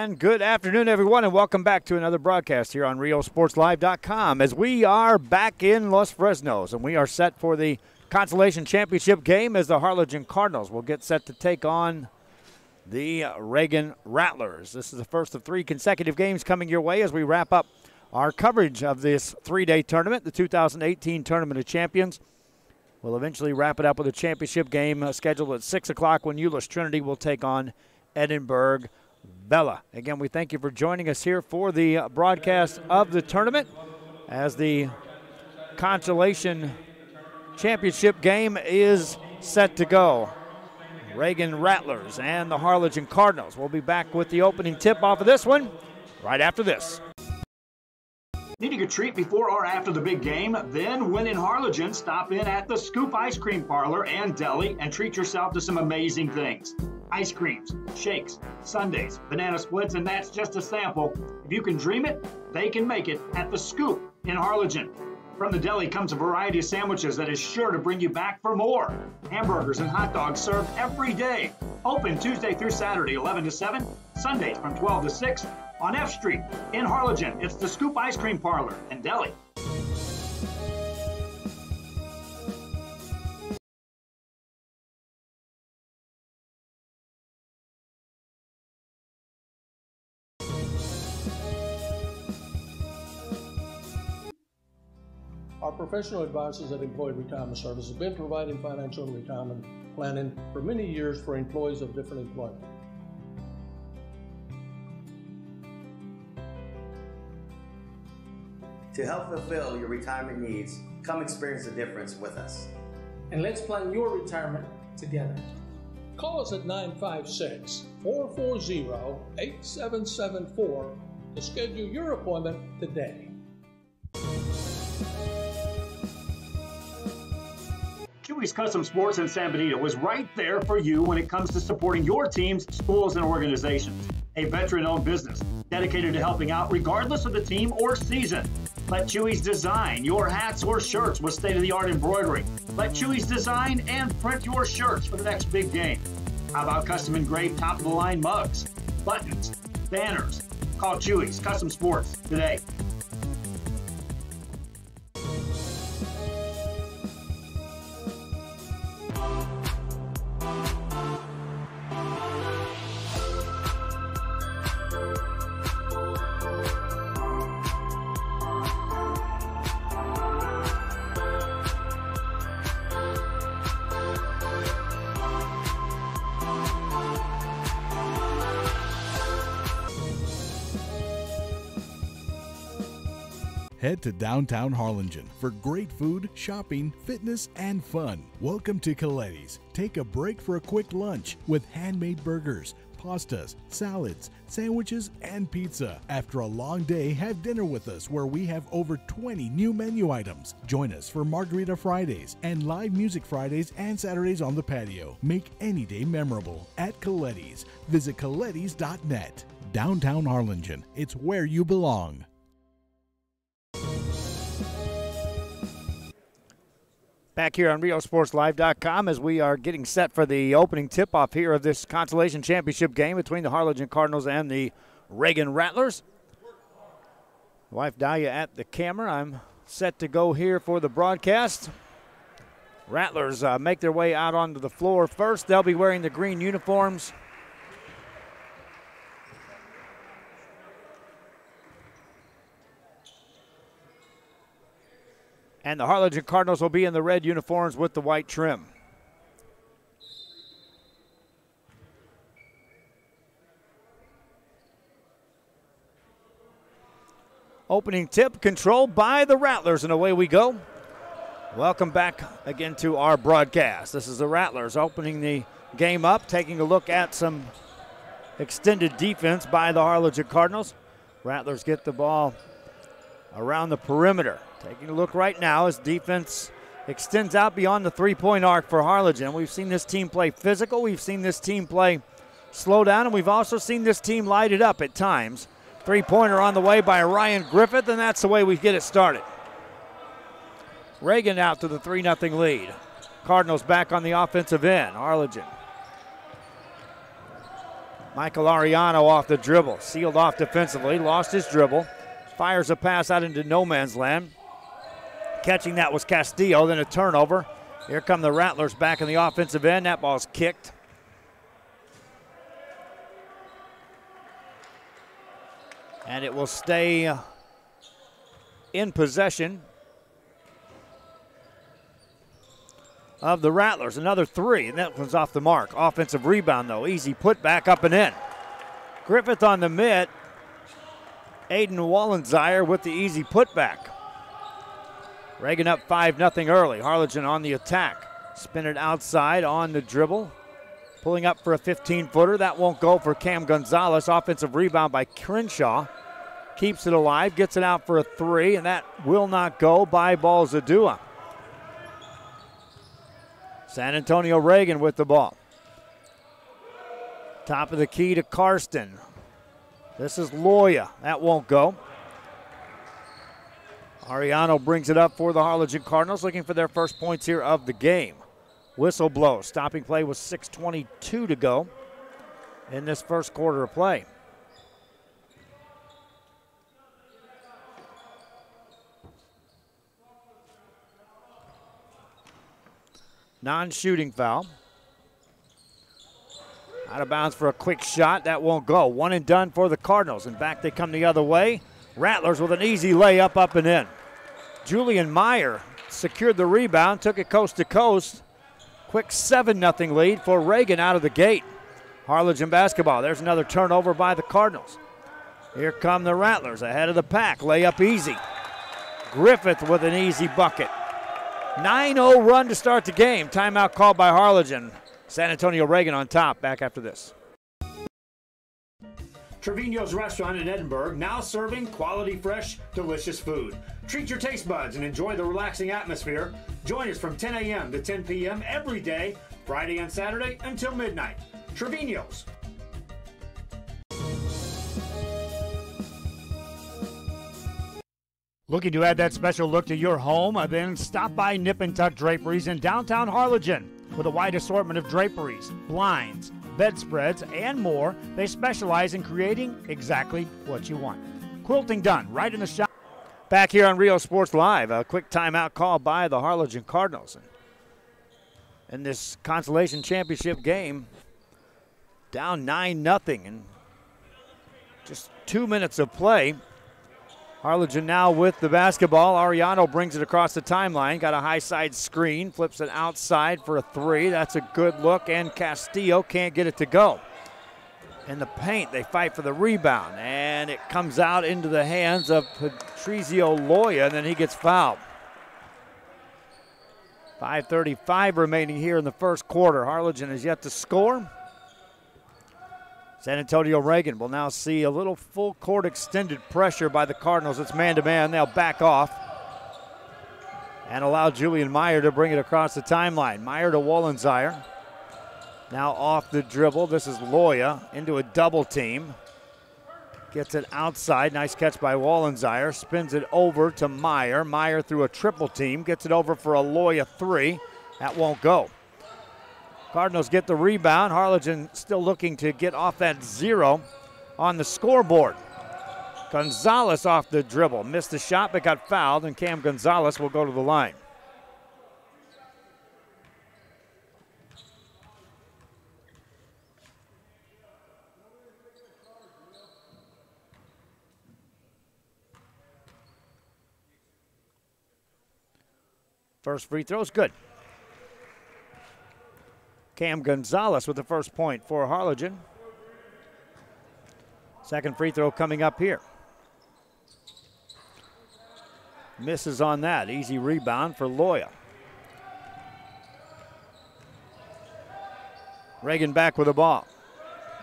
And good afternoon, everyone, and welcome back to another broadcast here on RioSportsLive.com as we are back in Los Fresnos, and we are set for the Consolation Championship game as the Harlingen Cardinals will get set to take on the Reagan Rattlers. This is the first of 3 consecutive games coming your way as we wrap up our coverage of this 3-day tournament, the 2018 Tournament of Champions. We'll eventually wrap it up with a championship game scheduled at 6 o'clock when Euless Trinity will take on Edinburgh Bella. Again, we thank you for joining us here for the broadcast of the tournament as the Consolation Championship game is set to go. Reagan Rattlers and the Harlingen Cardinals. We'll be back with the opening tip-off of this one right after this. Needing a treat before or after the big game? Then, when in Harlingen, stop in at the Scoop Ice Cream Parlor and Deli and treat yourself to some amazing things. Ice creams, shakes, sundaes, banana splits, and that's just a sample. If you can dream it, they can make it at the Scoop in Harlingen. From the deli comes a variety of sandwiches that is sure to bring you back for more. Hamburgers and hot dogs served every day. Open Tuesday through Saturday, 11 to 7, Sundays from 12 to 6. On F Street in Harlingen, it's the Scoop Ice Cream Parlor and Deli. Our professional advisors at Employee Retirement Service have been providing financial and retirement planning for many years for employees of different employment. To help fulfill your retirement needs, come experience the difference with us. And let's plan your retirement together. Call us at 956-440-8774 to schedule your appointment today. Chewy's Custom Sports in San Benito is right there for you when it comes to supporting your teams, schools, and organizations. A veteran-owned business dedicated to helping out regardless of the team or season. Let Chewy's design your hats or shirts with state-of-the-art embroidery. Let Chewy's design and print your shirts for the next big game. How about custom engraved top-of-the-line mugs, buttons, banners? Call Chewy's Custom Sports today. Head to downtown Harlingen for great food, shopping, fitness, and fun. Welcome to Coletti's. Take a break for a quick lunch with handmade burgers, pastas, salads, sandwiches, and pizza. After a long day, have dinner with us where we have over 20 new menu items. Join us for Margarita Fridays and live music Fridays and Saturdays on the patio. Make any day memorable at Coletti's. Visit colettis.net. Downtown Harlingen. It's where you belong. Back here on RioSportsLive.com as we are getting set for the opening tip-off here of this Consolation Championship game between the Harlingen Cardinals and the Reagan Rattlers. Wife Dahlia at the camera. I'm set to go here for the broadcast. Rattlers make their way out onto the floor first. They'll be wearing the green uniforms. And the Harlingen Cardinals will be in the red uniforms with the white trim. Opening tip controlled by the Rattlers, and away we go. Welcome back again to our broadcast. This is the Rattlers opening the game up, taking a look at some extended defense by the Harlingen Cardinals. Rattlers get the ball around the perimeter. Taking a look right now as defense extends out beyond the three-point arc for Harlingen. We've seen this team play physical. We've seen this team play slow down, and we've also seen this team light it up at times. Three-pointer on the way by Ryan Griffith, and that's the way we get it started. Reagan out to the 3-0 lead. Cardinals back on the offensive end. Harlingen Michael Ariano off the dribble, sealed off defensively, lost his dribble, fires a pass out into no man's land. Catching that was Castillo, then a turnover. Here come the Rattlers back in the offensive end. That ball's kicked. And it will stay in possession of the Rattlers. Another three, and that one's off the mark. Offensive rebound, though. Easy put back up and in. Griffith on the mid. Aiden Wallensire with the easy putback. Reagan up 5-0 early. Harlingen on the attack. Spin it outside on the dribble. Pulling up for a 15-footer. That won't go for Cam Gonzalez. Offensive rebound by Crenshaw. Keeps it alive, gets it out for a three, and that will not go by Balzadua. San Antonio Reagan with the ball. Top of the key to Karsten. This is Loya. That won't go. Ariano brings it up for the Harlingen Cardinals, looking for their first points here of the game. Whistle blows. Stopping play with 6:22 to go in this first quarter of play. Non-shooting foul. Out of bounds for a quick shot. That won't go. One and done for the Cardinals. And back they come the other way. Rattlers with an easy layup up and in. Julian Meyer secured the rebound, took it coast to coast. Quick 7-0 lead for Reagan out of the gate. Harlingen basketball. There's another turnover by the Cardinals. Here come the Rattlers ahead of the pack. Layup easy. Griffith with an easy bucket. 9-0 run to start the game. Timeout called by Harlingen. San Antonio Reagan on top. Back after this. Trevino's Restaurant in Edinburgh, now serving quality, fresh, delicious food. Treat your taste buds and enjoy the relaxing atmosphere. Join us from 10 a.m. to 10 p.m. every day, Friday and Saturday until midnight. Trevino's. Looking to add that special look to your home? Then stop by Nip and Tuck Draperies in downtown Harlingen. With a wide assortment of draperies, blinds, bedspreads, and more, they specialize in creating exactly what you want. Quilting done right in the shop. Back here on Rio Sports Live, a quick timeout call by the Harlingen Cardinals. In this consolation championship game, down 9-0 and just 2 minutes of play. Harlingen now with the basketball. Ariano brings it across the timeline. Got a high side screen. Flips it outside for a three. That's a good look, and Castillo can't get it to go. In the paint, they fight for the rebound, and it comes out into the hands of Patrizio Loya, and then he gets fouled. 5:35 remaining here in the first quarter. Harlingen has yet to score. San Antonio Reagan will now see a little full court extended pressure by the Cardinals. It's man-to-man. They'll back off and allow Julian Meyer to bring it across the timeline. Meyer to Wallensire. Now off the dribble. This is Loya into a double team. Gets it outside. Nice catch by Wallensire. Spins it over to Meyer. Meyer through a triple team. Gets it over for a Loya three. That won't go. Cardinals get the rebound. Harlingen still looking to get off that zero on the scoreboard. Gonzalez off the dribble. Missed the shot but got fouled, and Cam Gonzalez will go to the line. First free throw is good. Cam Gonzalez with the first point for Harlingen. Second free throw coming up here. Misses on that. Easy rebound for Loya. Reagan back with the ball.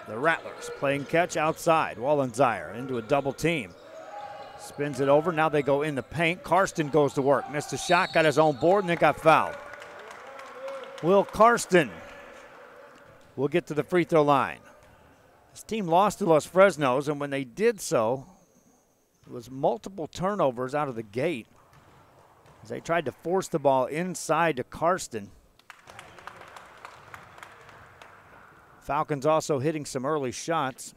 The Rattlers playing catch outside. Wallensire into a double team. Spins it over. Now they go in the paint. Karsten goes to work. Missed a shot, got his own board, and then got fouled. Will Karsten will get to the free throw line. This team lost to Los Fresnos, and when they did so, it was multiple turnovers out of the gate as they tried to force the ball inside to Karsten. Falcons also hitting some early shots.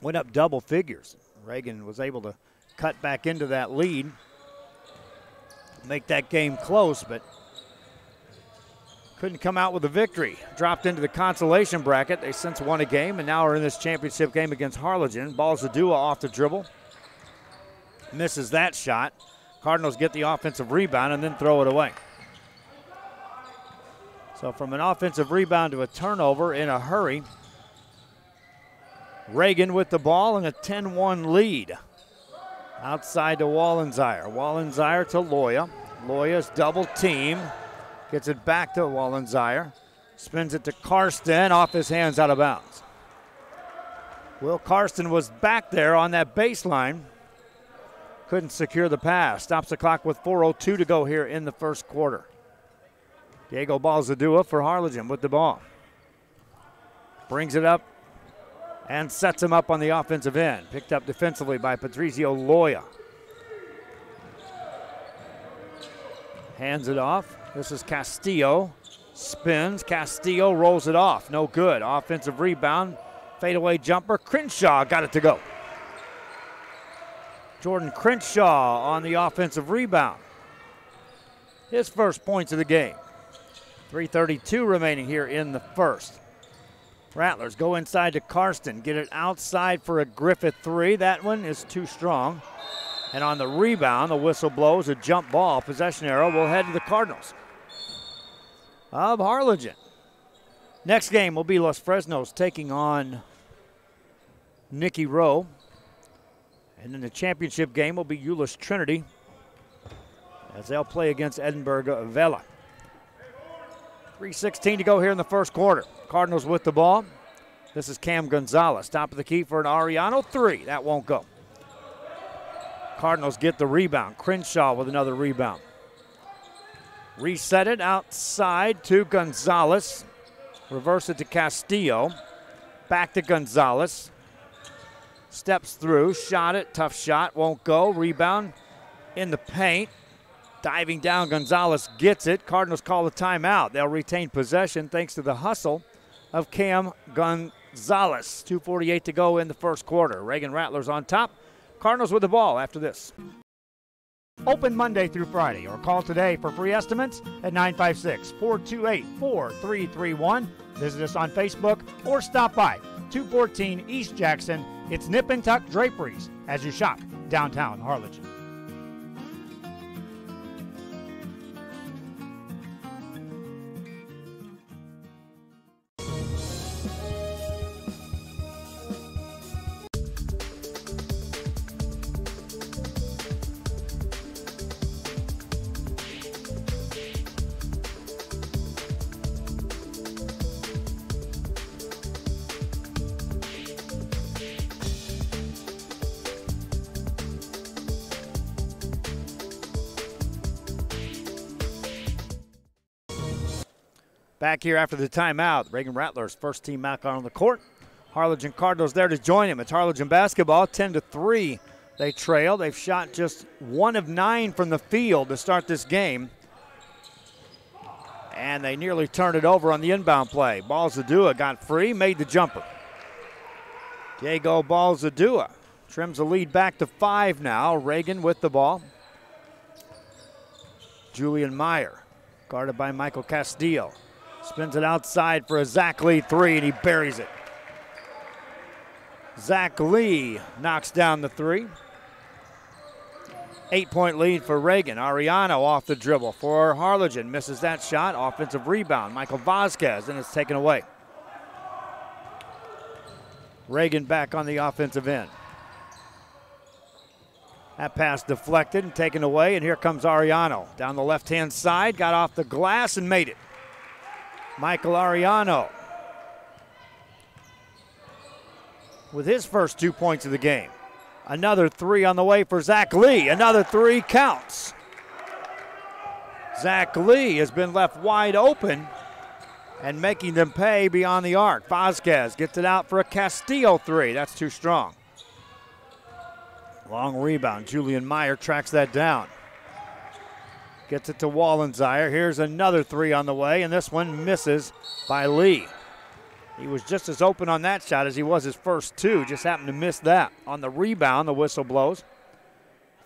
Went up double figures. Reagan was able to cut back into that lead, make that game close, but couldn't come out with a victory. Dropped into the consolation bracket. They since won a game and now are in this championship game against Harlingen. Balzadua off the dribble. Misses that shot. Cardinals get the offensive rebound and then throw it away. So from an offensive rebound to a turnover in a hurry. Reagan with the ball and a 10-1 lead. Outside to Wallenzeyer. Wallenzeyer to Loya. Loya's double team. Gets it back to Wallenzeyer. Spins it to Karsten. Off his hands, out of bounds. Will Karsten was back there on that baseline. Couldn't secure the pass. Stops the clock with 4:02 to go here in the first quarter. Diego Balzadua for Harlingen with the ball. Brings it up and sets him up on the offensive end. Picked up defensively by Patricio Loya. Hands it off. This is Castillo. Spins. Castillo rolls it off. No good. Offensive rebound. Fadeaway jumper. Crenshaw got it to go. Jordan Crenshaw on the offensive rebound. His first points of the game. 3:32 remaining here in the first. Rattlers go inside to Karsten. Get it outside for a Griffith three. That one is too strong. And on the rebound, the whistle blows, a jump ball. Possession arrow will head to the Cardinals of Harlingen. Next game will be Los Fresnos taking on Nicky Rowe. And then the championship game will be Euless Trinity as they'll play against Edinburgh Vela. 3:16 to go here in the first quarter. Cardinals with the ball. This is Cam Gonzalez. Top of the key for an Ariano three. That won't go. Cardinals get the rebound. Crenshaw with another rebound. Reset it outside to Gonzalez. Reverse it to Castillo. Back to Gonzalez. Steps through, shot it, tough shot, won't go. Rebound in the paint. Diving down, Gonzalez gets it. Cardinals call a timeout. They'll retain possession thanks to the hustle of Cam Gonzalez. 2:48 to go in the first quarter. Reagan Rattlers on top. Cardinals with the ball after this. Open Monday through Friday, or call today for free estimates at 956-428-4331. Visit us on Facebook or stop by 214 East Jackson. It's Nip and Tuck Draperies as you shop downtown Harlingen. Back here after the timeout, Reagan Rattlers first team back on the court. Harlingen Cardinals there to join him. It's Harlingen basketball, 10-3. They trail. They've shot just 1 of 9 from the field to start this game. And they nearly turned it over on the inbound play. Balzadua got free, made the jumper. Diego Balzadua trims the lead back to 5 now. Reagan with the ball. Julian Meyer, guarded by Michael Castillo. Spins it outside for a Zach Lee three, and he buries it. Zach Lee knocks down the three. 8-point lead for Reagan. Ariano off the dribble for Harlingen. Misses that shot. Offensive rebound. Michael Vasquez, and it's taken away. Reagan back on the offensive end. That pass deflected and taken away, and here comes Ariano. Down the left-hand side, got off the glass and made it. Michael Ariano with his first 2 points of the game. Another three on the way for Zach Lee. Another three counts. Zach Lee has been left wide open and making them pay beyond the arc. Vasquez gets it out for a Castillo three. That's too strong. Long rebound. Julian Meyer tracks that down. Gets it to Wallensire. Here's another three on the way, and this one misses by Lee. He was just as open on that shot as he was his first two, just happened to miss that. On the rebound, the whistle blows.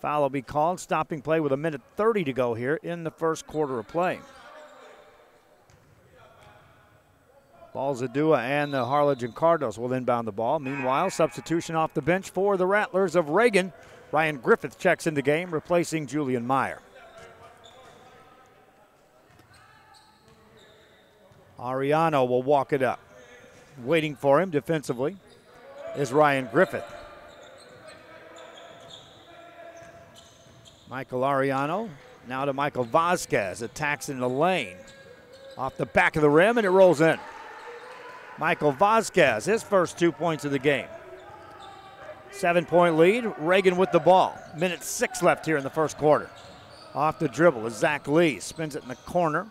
Foul will be called. Stopping play with 1:30 to go here in the first quarter of play. Balzadua and the Harlingen Cardinals will inbound the ball. Meanwhile, substitution off the bench for the Rattlers of Reagan. Ryan Griffith checks in the game, replacing Julian Meyer. Ariano will walk it up. Waiting for him defensively is Ryan Griffith. Michael Ariano now to Michael Vasquez. Attacks in the lane. Off the back of the rim, and it rolls in. Michael Vasquez, his first 2 points of the game. 7-point lead, Reagan with the ball. 1:06 left here in the first quarter. Off the dribble is Zach Lee, spins it in the corner.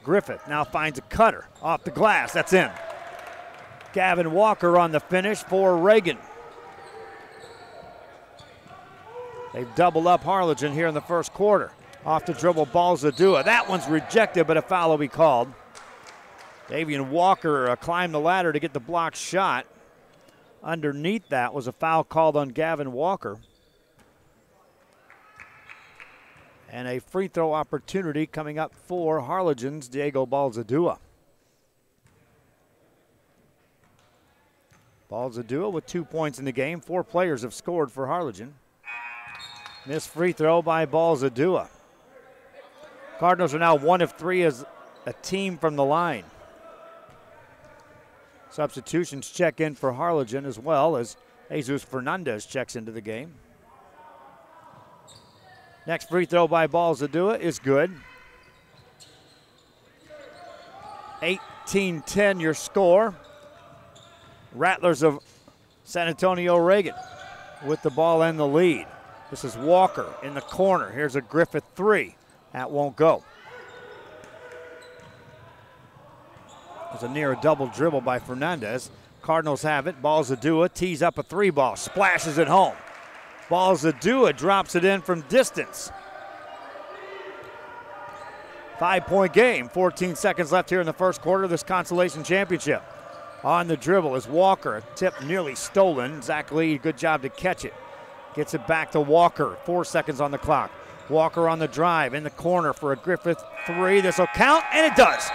Griffith now finds a cutter off the glass, that's in. Gavin Walker on the finish for Reagan. They've doubled up Harlingen here in the first quarter. Off the dribble, Balzadua. That one's rejected, but a foul will be called. Davian Walker climbed the ladder to get the blocked shot. Underneath that was a foul called on Gavin Walker. And a free throw opportunity coming up for Harlingen's Diego Balzadua. Balzadua with 2 points in the game. 4 players have scored for Harlingen. Missed free throw by Balzadua. Cardinals are now 1 of 3 as a team from the line. Substitutions check in for Harlingen as well as Jesus Fernandez checks into the game. Next free throw by Balzadua is good. 18-10 your score. Rattlers of San Antonio Reagan with the ball and the lead. This is Walker in the corner. Here's a Griffith three. That won't go. There's a near double dribble by Fernandez. Cardinals have it. Balzadua tees up a three ball. Splashes it home. Balzadua drops it in from distance. 5-point game. 14 seconds left here in the first quarter of this consolation championship. On the dribble is Walker. A tip nearly stolen. Zach Lee, good job to catch it. Gets it back to Walker. 4 seconds on the clock. Walker on the drive in the corner for a Griffith three. This will count, and it does.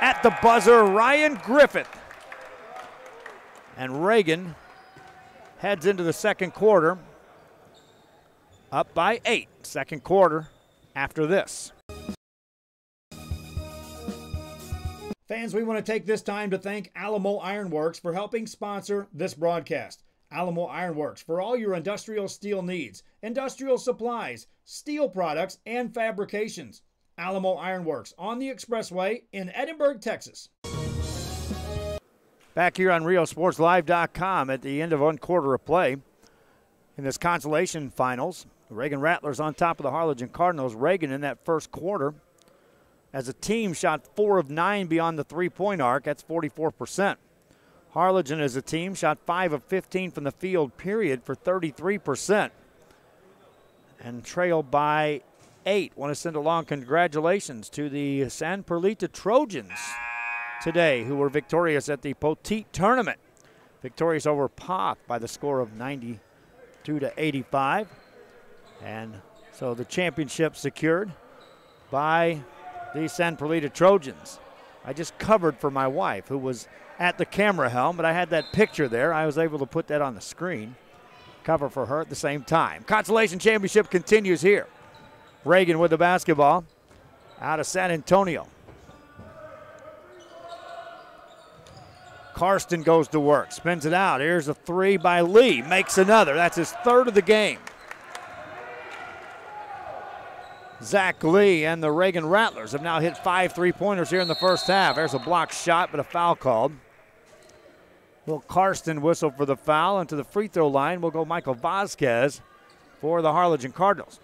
At the buzzer, Ryan Griffith. And Reagan heads into the second quarter up by 8. Second quarter after this. Fans, we want to take this time to thank Alamo Ironworks for helping sponsor this broadcast. Alamo Ironworks for all your industrial steel needs, industrial supplies, steel products, and fabrications. Alamo Ironworks on the Expressway in Edinburgh, Texas. Back here on RioSportsLive.com at the end of one quarter of play in this consolation finals. The Reagan Rattlers on top of the Harlingen Cardinals. Reagan in that first quarter as a team shot 4 of 9 beyond the three-point arc. That's 44%. Harlingen as a team shot 5 of 15 from the field, period, for 33%. And trailed by 8. Want to send along congratulations to the San Perlita Trojans today, who were victorious at the Poteet tournament. Victorious over Poth by the score of 92-85. And so the championship secured by the San Perlita Trojans. I just covered for my wife, who was at the camera helm, but I had that picture there. I was able to put that on the screen. Cover for her at the same time. Consolation championship continues here. Reagan with the basketball out of San Antonio. Karsten goes to work, spins it out. Here's a three by Lee, makes another. That's his third of the game. Zach Lee and the Reagan Rattlers have now hit 5 3-pointers here in the first half. There's a blocked shot, but a foul called. Will Karsten whistle for the foul, and to the free throw line will go Michael Vasquez for the Harlingen Cardinals.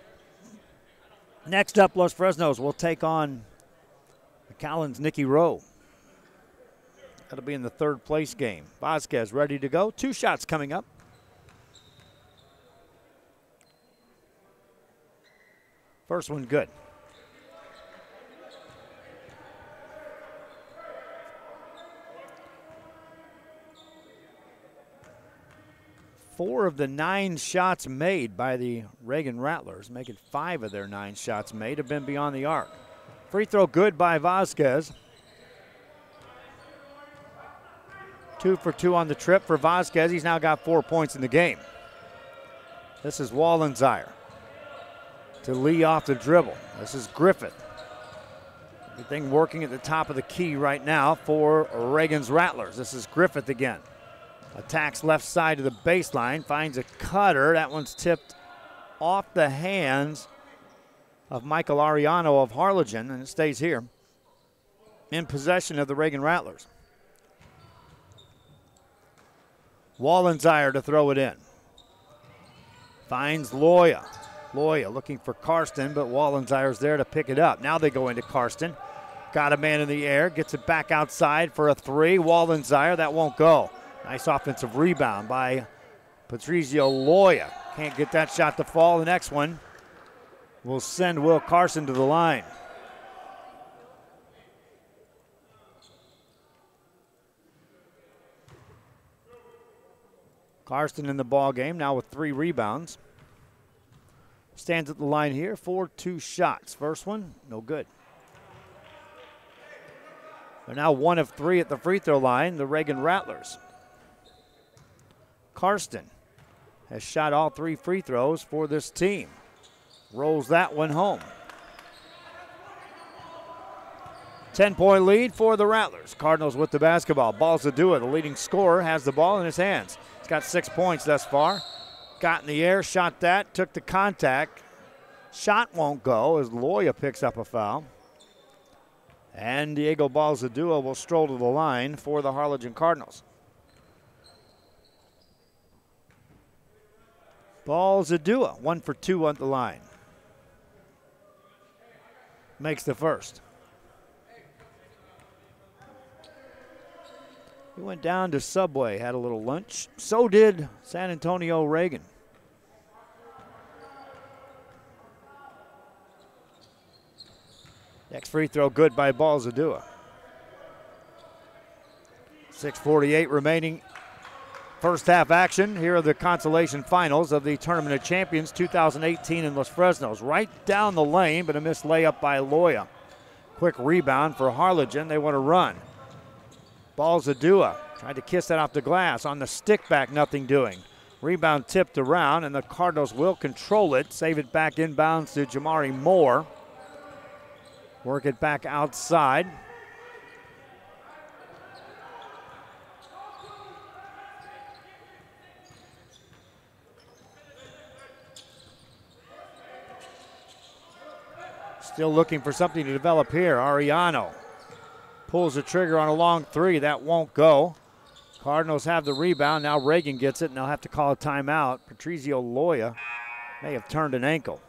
Next up, Los Fresnos will take on McAllen's Nicky Rowe. That'll be in the third place game. Vasquez ready to go. 2 shots coming up. First one good. 4 of the 9 shots made by the Reagan Rattlers, making 5 of their 9 shots made, have been beyond the arc. Free throw good by Vasquez. 2 for 2 on the trip for Vasquez. He's now got 4 points in the game. This is Wallensire to Lee off the dribble. This is Griffith. Everything working at the top of the key right now for Reagan's Rattlers. This is Griffith again. Attacks left side of the baseline, finds a cutter. That one's tipped off the hands of Michael Ariano of Harlingen, and it stays here in possession of the Reagan Rattlers. Wallensire to throw it in. Finds Loya. Loya looking for Karsten, but Wallensire's there to pick it up. Now they go into Karsten. Got a man in the air, gets it back outside for a 3. Wallensire, that won't go. Nice offensive rebound by Patrizio Loya. Can't get that shot to fall. The next one will send Will Carson to the line. Karsten in the ball game now with 3 rebounds. Stands at the line here for 2 shots. First one, no good. They're now 1 of 3 at the free throw line, the Reagan Rattlers. Karsten has shot all 3 free throws for this team. Rolls that one home. 10-point lead for the Rattlers. Cardinals with the basketball. Balzadua, the leading scorer, has the ball in his hands. He's got 6 points thus far. Got in the air, shot that, took the contact. Shot won't go as Loya picks up a foul. And Diego Balzadua will stroll to the line for the Harlingen Cardinals. Balzadua, 1 for 2 on the line. Makes the first. He went down to Subway, had a little lunch. So did San Antonio Reagan. Next free throw good by Balzadua. 6:48 remaining. First half action. Here are the consolation finals of the Tournament of Champions 2018 in Los Fresnos. Right down the lane, but a missed layup by Loya. Quick rebound for Harlingen. They want to run. Balzadua tried to kiss that off the glass. On the stick back, nothing doing. Rebound tipped around, and the Cardinals will control it. Save it back inbounds to Jamari Moore. Work it back outside. Still looking for something to develop here. Ariano pulls the trigger on a long 3. That won't go. Cardinals have the rebound. Now Reagan gets it, and they'll have to call a timeout. Patrizio Loya may have turned an ankle.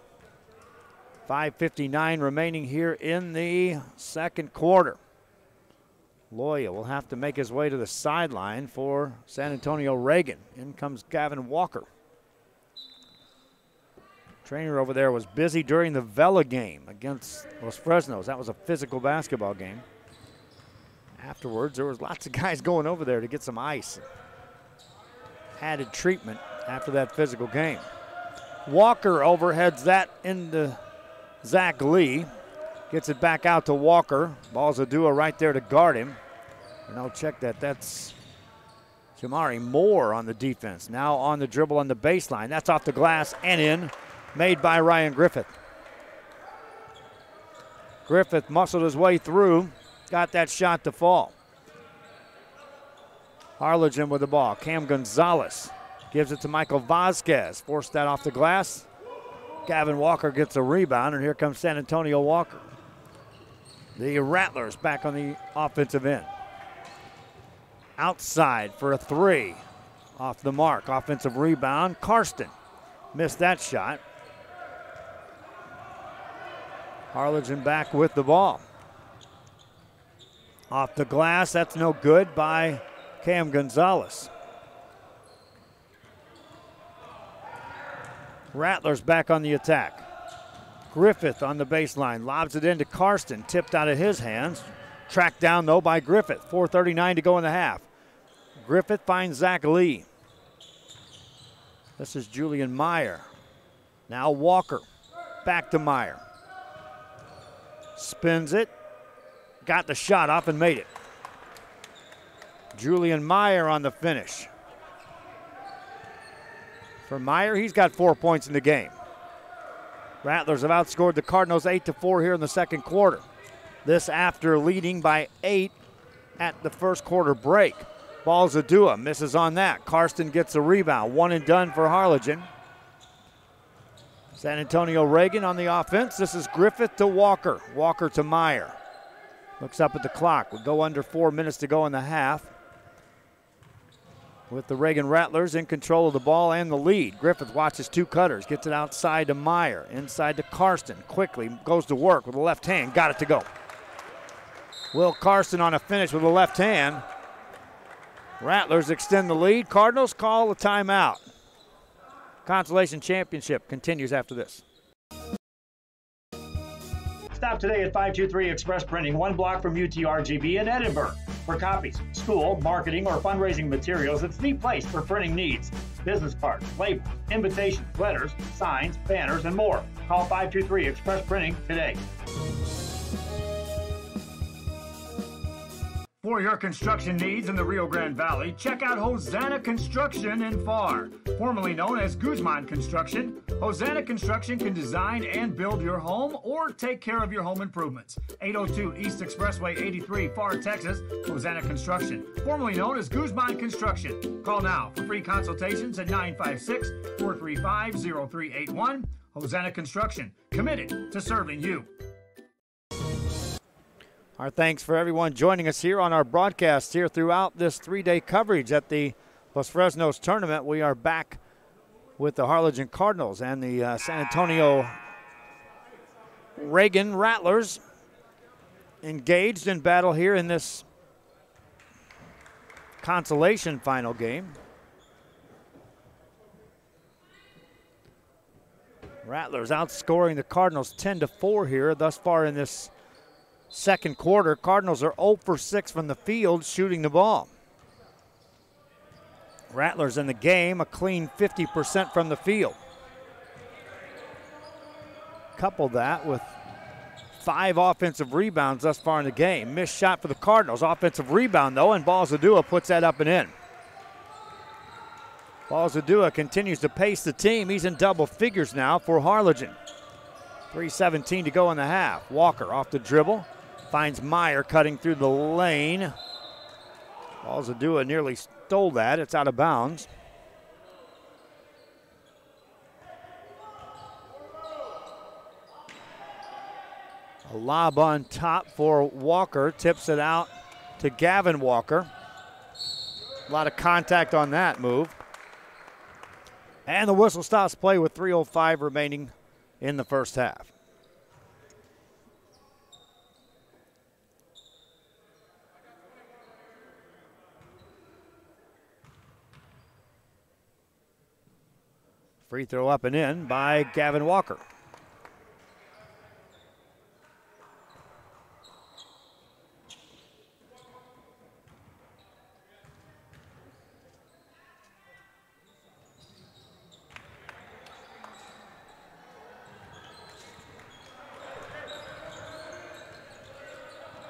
5:59 remaining here in the second quarter. Loya will have to make his way to the sideline for San Antonio Reagan. In comes Gavin Walker. Trainer over there was busy during the Vela game against Los Fresnos. That was a physical basketball game. Afterwards, there was lots of guys going over there to get some ice. Added treatment after that physical game. Walker overheads that into Zach Lee. Gets it back out to Walker. Balzadua right there to guard him. And I'll check that. That's Jamari Moore on the defense. Now on the dribble on the baseline. That's off the glass and in. Made by Ryan Griffith. Griffith muscled his way through. Got that shot to fall. Harlingen with the ball. Cam Gonzalez gives it to Michael Vasquez. Forced that off the glass. Gavin Walker gets a rebound, and here comes San Antonio Walker. The Rattlers back on the offensive end. Outside for a 3. Off the mark. Offensive rebound. Karsten missed that shot. Harlingen back with the ball. Off the glass, that's no good by Cam Gonzalez. Rattlers back on the attack. Griffith on the baseline, lobs it into Karsten, tipped out of his hands. Tracked down though by Griffith, 4:39 to go in the half. Griffith finds Zach Lee. This is Julian Meyer. Now Walker. Back to Meyer. Spins it. Got the shot off and made it. Julian Meyer on the finish. For Meyer, he's got 4 points in the game. Rattlers have outscored the Cardinals 8-4 here in the second quarter. This after leading by 8 at the first quarter break. Ball's Adua, misses on that. Karsten gets a rebound. One and done for Harlingen. San Antonio Reagan on the offense. This is Griffith to Walker. Walker to Meyer. Looks up at the clock. We'll go under 4 minutes to go in the half. With the Reagan Rattlers in control of the ball and the lead. Griffith watches two cutters. Gets it outside to Meyer. Inside to Karsten. Quickly goes to work with the left hand. Got it to go. Will Karsten on a finish with the left hand. Rattlers extend the lead. Cardinals call a timeout. Consolation Championship continues after this. Stop today at 523 Express Printing, 1 block from UTRGV in Edinburgh. For copies, school, marketing, or fundraising materials, it's the place for printing needs. Business cards, labels, invitations, letters, signs, banners, and more. Call 523 Express Printing today. For your construction needs in the Rio Grande Valley, check out Hosanna Construction in Farr. Formerly known as Guzman Construction, Hosanna Construction can design and build your home or take care of your home improvements. 802 East Expressway 83, Farr, Texas, Hosanna Construction. Formerly known as Guzman Construction. Call now for free consultations at 956-435-0381. Hosanna Construction, committed to serving you. Our thanks for everyone joining us here on our broadcast here throughout this 3-day coverage at the Los Fresnos tournament. We are back with the Harlingen Cardinals and the San Antonio Reagan Rattlers engaged in battle here in this consolation final game. Rattlers outscoring the Cardinals 10-4 here thus far in this second quarter. Cardinals are 0 for 6 from the field shooting the ball. Rattlers in the game a clean 50% from the field. Couple that with 5 offensive rebounds thus far in the game. Missed shot for the Cardinals. Offensive rebound though, and Balzadua puts that up and in. Balzadua continues to pace the team. He's in double figures now for Harlingen. 3:17 to go in the half. Walker off the dribble. Finds Meyer cutting through the lane. Balzadua nearly stole that. It's out of bounds. A lob on top for Walker. Tips it out to Gavin Walker. A lot of contact on that move. And the whistle stops play with 3:05 remaining in the first half. Free throw up and in by Gavin Walker.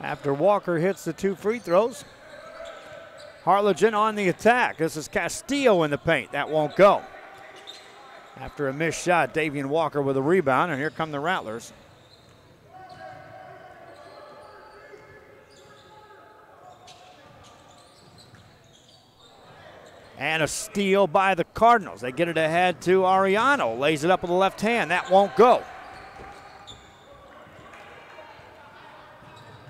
After Walker hits the 2 free throws, Harlingen on the attack. This is Castillo in the paint. That won't go. After a missed shot, Davian Walker with a rebound, and here come the Rattlers. And a steal by the Cardinals. They get it ahead to Ariano. Lays it up with the left hand. That won't go.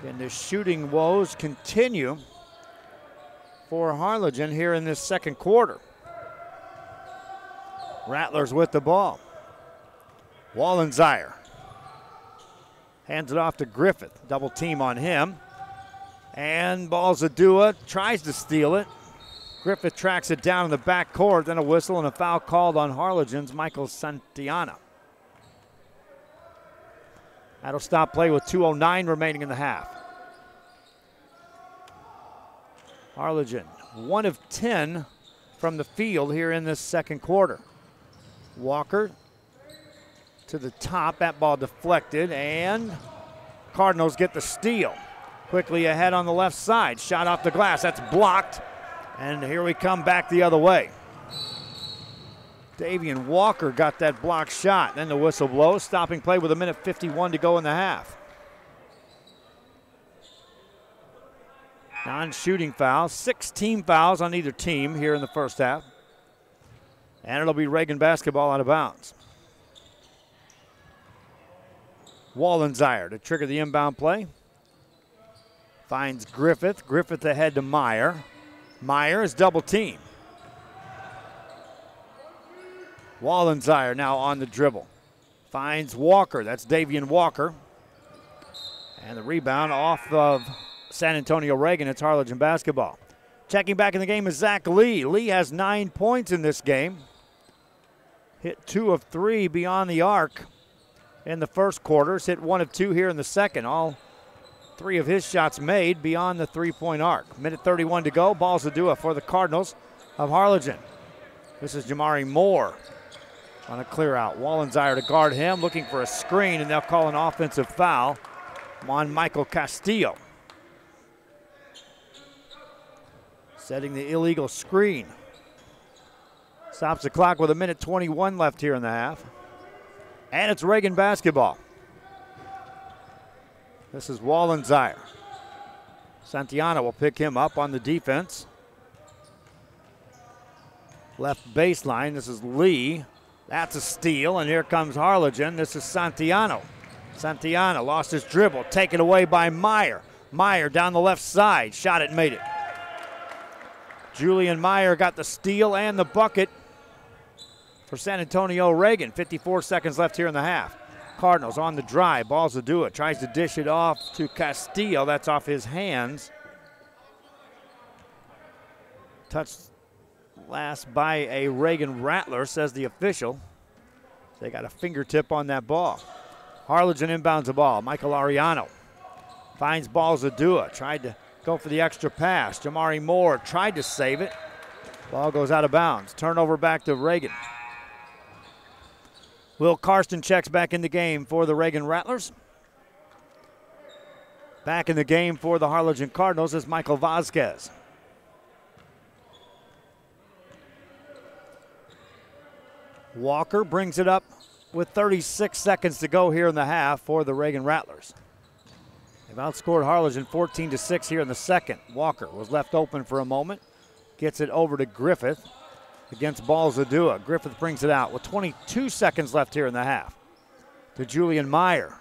And the shooting woes continue for Harlingen here in this second quarter. Rattlers with the ball. Wallenzeyer hands it off to Griffith. Double team on him. And Balzadua tries to steal it. Griffith tracks it down in the back court. Then a whistle and a foul called on Harlingen's Michael Santillana. That'll stop play with 2:09 remaining in the half. Harlingen, 1 of 10 from the field here in this second quarter. Walker to the top. That ball deflected, and Cardinals get the steal. Quickly ahead on the left side. Shot off the glass. That's blocked. And here we come back the other way. Davian Walker got that blocked shot. Then the whistle blows. Stopping play with 1:51 to go in the half. Non-shooting foul. 6 team fouls on either team here in the first half. And it'll be Reagan basketball out of bounds. Wallenzeyer to trigger the inbound play. Finds Griffith. Griffith ahead to Meyer. Meyer is double teamed. Wallenzeyer now on the dribble. Finds Walker. That's Davian Walker. And the rebound off of San Antonio Reagan. It's Harlingen basketball. Checking back in the game is Zach Lee. Lee has 9 points in this game. Hit 2 of 3 beyond the arc in the first quarters. Hit 1 of 2 here in the second. All 3 of his shots made beyond the 3-point arc. Minute 31 to go. Ball's Adua for the Cardinals of Harlingen. This is Jamari Moore on a clear out. Wallenzeyer to guard him, looking for a screen, and they'll call an offensive foul on Michael Castillo. Setting the illegal screen. Stops the clock with 1:21 left here in the half. And it's Reagan basketball. This is Wallenzeyer. Santiano will pick him up on the defense. Left baseline, this is Lee. That's a steal, and here comes Harlingen. This is Santiano. Santiano lost his dribble, taken away by Meyer. Meyer down the left side, shot it, made it. Julian Meyer got the steal and the bucket for San Antonio Reagan. 54 seconds left here in the half. Cardinals on the drive. Ball's Adua. Tries to dish it off to Castillo. That's off his hands. Touched last by a Reagan Rattler, says the official. They got a fingertip on that ball. Harlingen inbounds the ball. Michael Ariano finds Ball's Adua. Tried to go for the extra pass. Jamari Moore tried to save it. Ball goes out of bounds. Turnover back to Reagan. Will Karsten checks back in the game for the Reagan Rattlers. Back in the game for the Harlingen Cardinals is Michael Vasquez. Walker brings it up with 36 seconds to go here in the half for the Reagan Rattlers. They've outscored Harlingen 14-6 here in the second. Walker was left open for a moment. Gets it over to Griffith against Ball's Adua. Griffith brings it out with 22 seconds left here in the half. To Julian Meyer.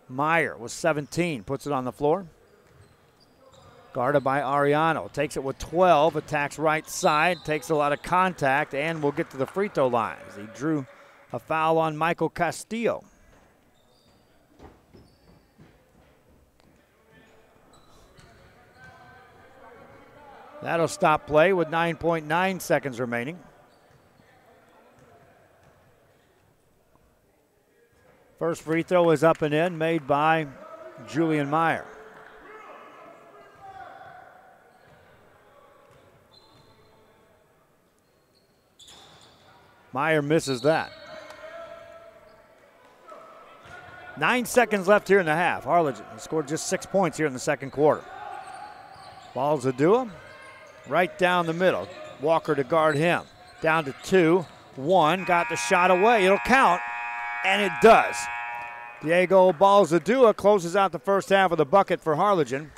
Meyer with 17, puts it on the floor. Guarded by Ariano. Takes it with 12, attacks right side, takes a lot of contact, and will get to the free throw line as he drew a foul on Michael Castillo. That'll stop play with 9.9 seconds remaining. First free throw is up and in, made by Julian Meyer. Meyer misses that. 9 seconds left here in the half. Harlingen scored just 6 points here in the second quarter. Ball's Adua. Right down the middle. Walker to guard him. Down to 2. 1. Got the shot away. It'll count. And it does. Diego Ball's Adua closes out the first half of the bucket for Harlingen.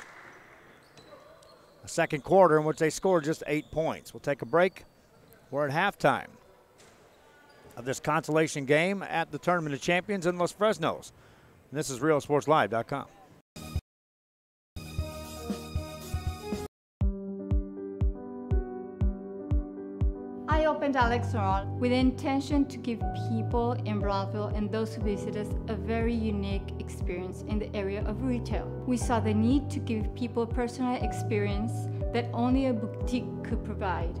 A second quarter in which they scored just 8 points. We'll take a break. We're at halftime of this consolation game at the Tournament of Champions in Los Fresnos. And this is RealSportsLive.com. I opened Alex Ron with the intention to give people in Broadville and those who visit us a very unique experience in the area of retail. We saw the need to give people a personal experience that only a boutique could provide.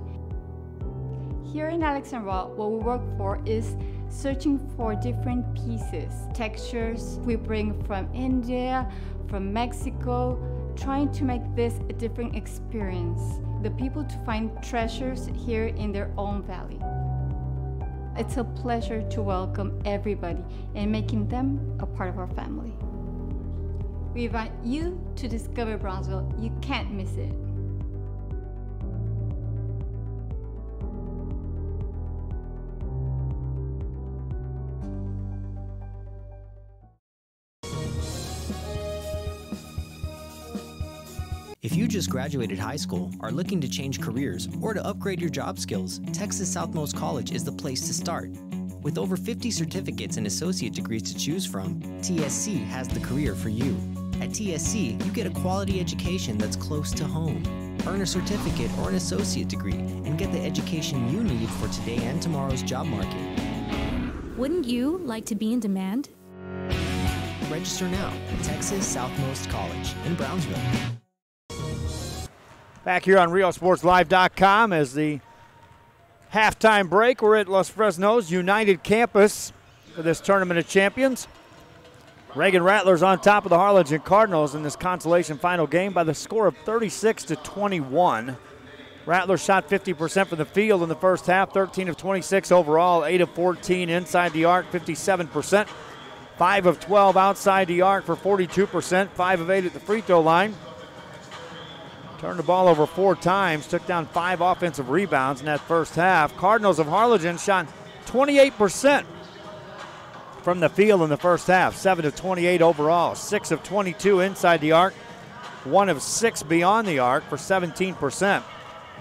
Here in Alex & Raw, what we work for is searching for different pieces, textures we bring from India, from Mexico, trying to make this a different experience. The people to find treasures here in their own valley. It's a pleasure to welcome everybody and making them a part of our family. We invite you to discover Brownsville. You can't miss it. If you just graduated high school, are looking to change careers, or to upgrade your job skills, Texas Southmost College is the place to start. With over 50 certificates and associate degrees to choose from, TSC has the career for you. At TSC, you get a quality education that's close to home. Earn a certificate or an associate degree and get the education you need for today and tomorrow's job market. Wouldn't you like to be in demand? Register now at Texas Southmost College in Brownsville. Back here on RealSportsLive.com as the halftime break. We're at Los Fresnos United Campus for this Tournament of Champions. Reagan Rattlers on top of the Harlingen Cardinals in this consolation final game by the score of 36-21. Rattlers shot 50% from the field in the first half, 13 of 26 overall, 8 of 14 inside the arc, 57%, 5 of 12 outside the arc for 42%, 5 of 8 at the free throw line. Turned the ball over 4 times, took down 5 offensive rebounds in that first half. Cardinals of Harlingen shot 28% from the field in the first half, 7 of 28 overall, 6 of 22 inside the arc, 1 of 6 beyond the arc for 17%,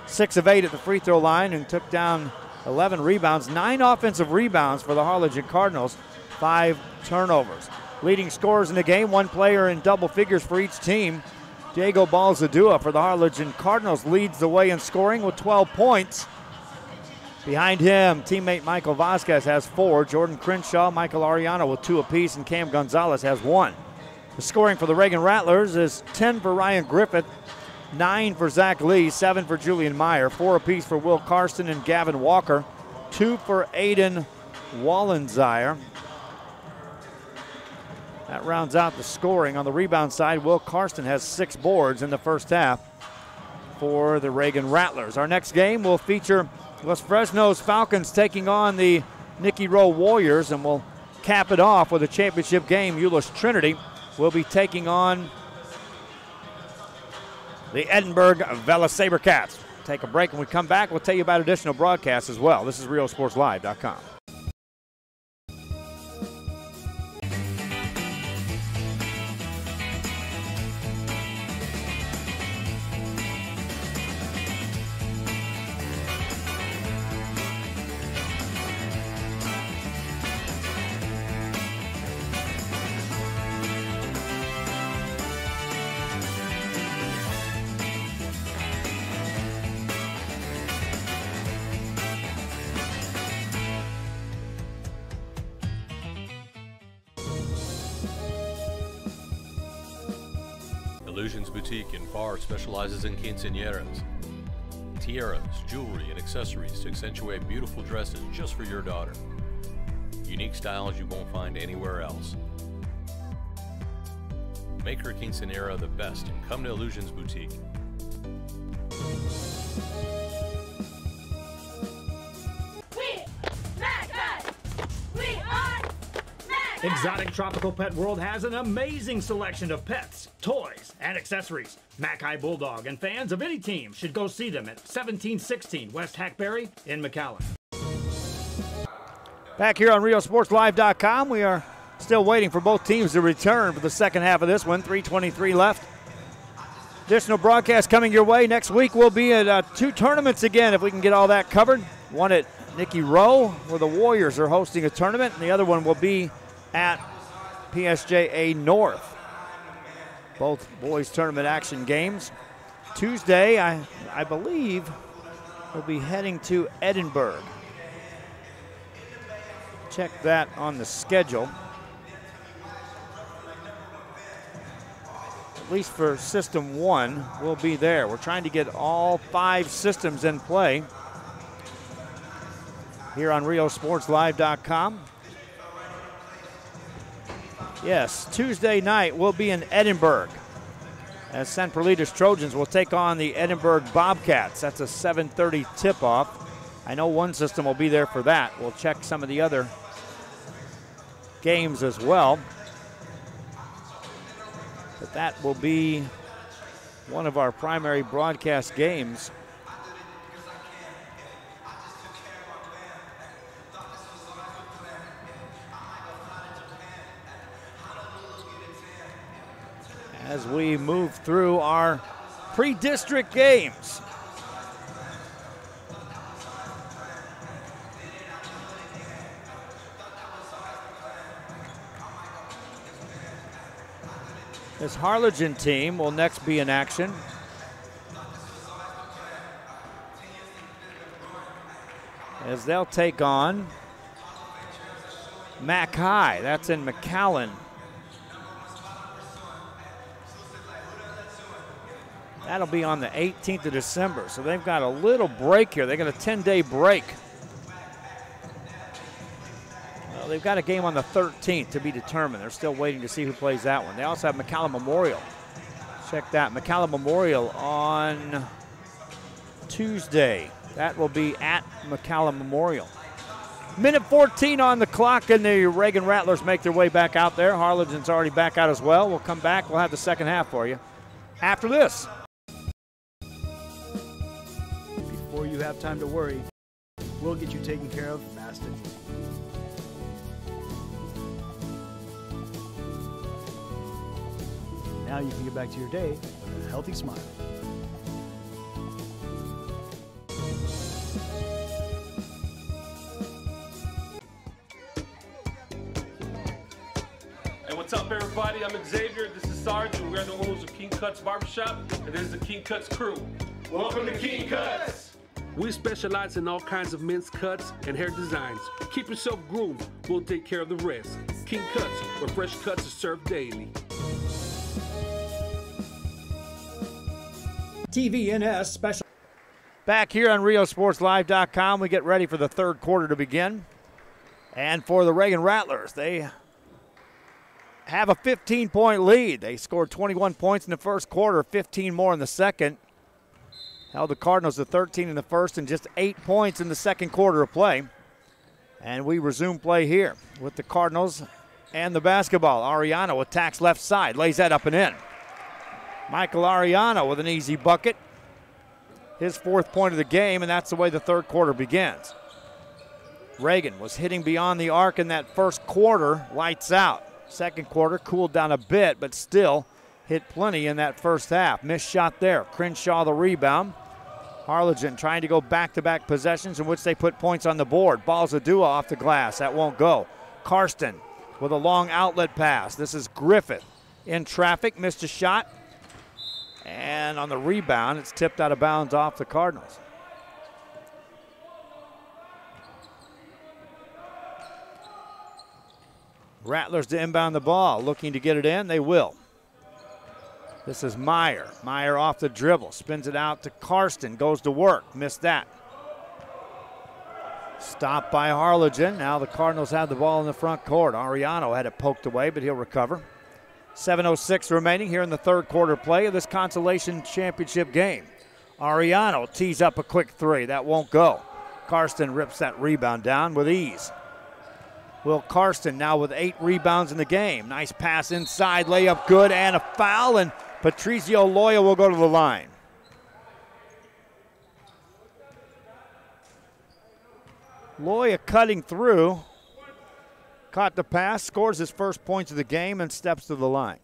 6 of 8 at the free throw line, and took down 11 rebounds, 9 offensive rebounds for the Harlingen Cardinals, 5 turnovers. Leading scorers in the game, 1 player in double figures for each team. Diego Balzadua for the Harlingen Cardinals leads the way in scoring with 12 points. Behind him, teammate Michael Vasquez has 4. Jordan Crenshaw, Michael Ariano with 2 apiece, and Cam Gonzalez has 1. The scoring for the Reagan Rattlers is 10 for Ryan Griffith, 9 for Zach Lee, 7 for Julian Meyer, 4 apiece for Will Karsten and Gavin Walker, 2 for Aiden Wallenzire. That rounds out the scoring. On the rebound side, Will Karsten has 6 boards in the first half for the Reagan Rattlers. Our next game will feature Los Fresnos Falcons taking on the Nicky Rowe Warriors, and we'll cap it off with a championship game. Euless Trinity will be taking on the Edinburgh Vela Sabercats. Take a break. When we come back, we'll tell you about additional broadcasts as well. This is RealSportsLive.com. Illusions Boutique and Bar specializes in quinceañeras, tiaras, jewelry, and accessories to accentuate beautiful dresses just for your daughter. Unique styles you won't find anywhere else. Make her quinceañera the best and come to Illusions Boutique. Exotic Tropical Pet World has an amazing selection of pets, toys, and accessories. Mackay Bulldog and fans of any team should go see them at 1716 West Hackberry in McAllen. Back here on RealSportsLive.com, we are still waiting for both teams to return for the second half of this one. 3:23 left. Additional broadcast coming your way. Next week we'll be at 2 tournaments again if we can get all that covered. One at Nicky Rowe, where the Warriors are hosting a tournament, and the other one will be at PSJA North. Both boys tournament action games. Tuesday, I believe, we'll be heading to Edinburgh. Check that on the schedule. At least for System 1, we'll be there. We're trying to get all 5 systems in play here on RealSportsLive.com. Yes, Tuesday night we'll be in Edinburgh as San Perlitas Trojans will take on the Edinburgh Bobcats. That's a 7:30 tip-off. I know one system will be there for that. We'll check some of the other games as well. But that will be one of our primary broadcast games. As we move through our pre-district games. This Harlingen team will next be in action. As they'll take on Mac High. That's in McAllen. That'll be on the 18th of December. So they've got a little break here. They got a 10-day break. Well, they've got a game on the 13th to be determined. They're still waiting to see who plays that one. They also have McAllen Memorial. Check that. McAllen Memorial on Tuesday. That will be at McAllen Memorial. Minute 14 on the clock, and the Reagan Rattlers make their way back out there. Harlingen's already back out as well. We'll come back. We'll have the second half for you after this. Before you have time to worry, we'll get you taken care of fast and easy. Now you can get back to your day with a healthy smile. Hey, what's up, everybody? I'm Xavier. This is Sarge, and we're the owners of King Cuts Barbershop, and this is the King Cuts crew. Welcome to King Cuts. We specialize in all kinds of men's cuts and hair designs. Keep yourself groomed. We'll take care of the rest. King Cuts, where fresh cuts are served daily. TVNS special. Back here on RioSportsLive.com, we get ready for the third quarter to begin. And for the Reagan Rattlers, they have a 15-point lead. They scored 21 points in the first quarter, 15 more in the second. Held the Cardinals to 13 in the first and just 8 points in the second quarter of play. And we resume play here with the Cardinals and the basketball. Ariano attacks left side, lays that up and in. Michael Ariano with an easy bucket. His fourth point of the game, and that's the way the third quarter begins. Reagan was hitting beyond the arc in that first quarter, lights out. Second quarter cooled down a bit, but still hit plenty in that first half. Missed shot there. Crenshaw the rebound. Harlingen trying to go back-to-back possessions in which they put points on the board. Balzadua off the glass. That won't go. Karsten with a long outlet pass. This is Griffith in traffic. Missed a shot. And on the rebound, it's tipped out of bounds off the Cardinals. Rattlers to inbound the ball. Looking to get it in. They will. This is Meyer. Meyer off the dribble. Spins it out to Karsten. Goes to work. Missed that. Stopped by Harlingen. Now the Cardinals have the ball in the front court. Ariano had it poked away, but he'll recover. 7:06 remaining here in the third quarter play of this consolation championship game. Ariano tees up a quick three. That won't go. Karsten rips that rebound down with ease. Will Karsten now with 8 rebounds in the game. Nice pass inside, layup good, and a foul, and Patricio Loya will go to the line. Loya cutting through. Caught the pass, scores his first points of the game, and steps to the line.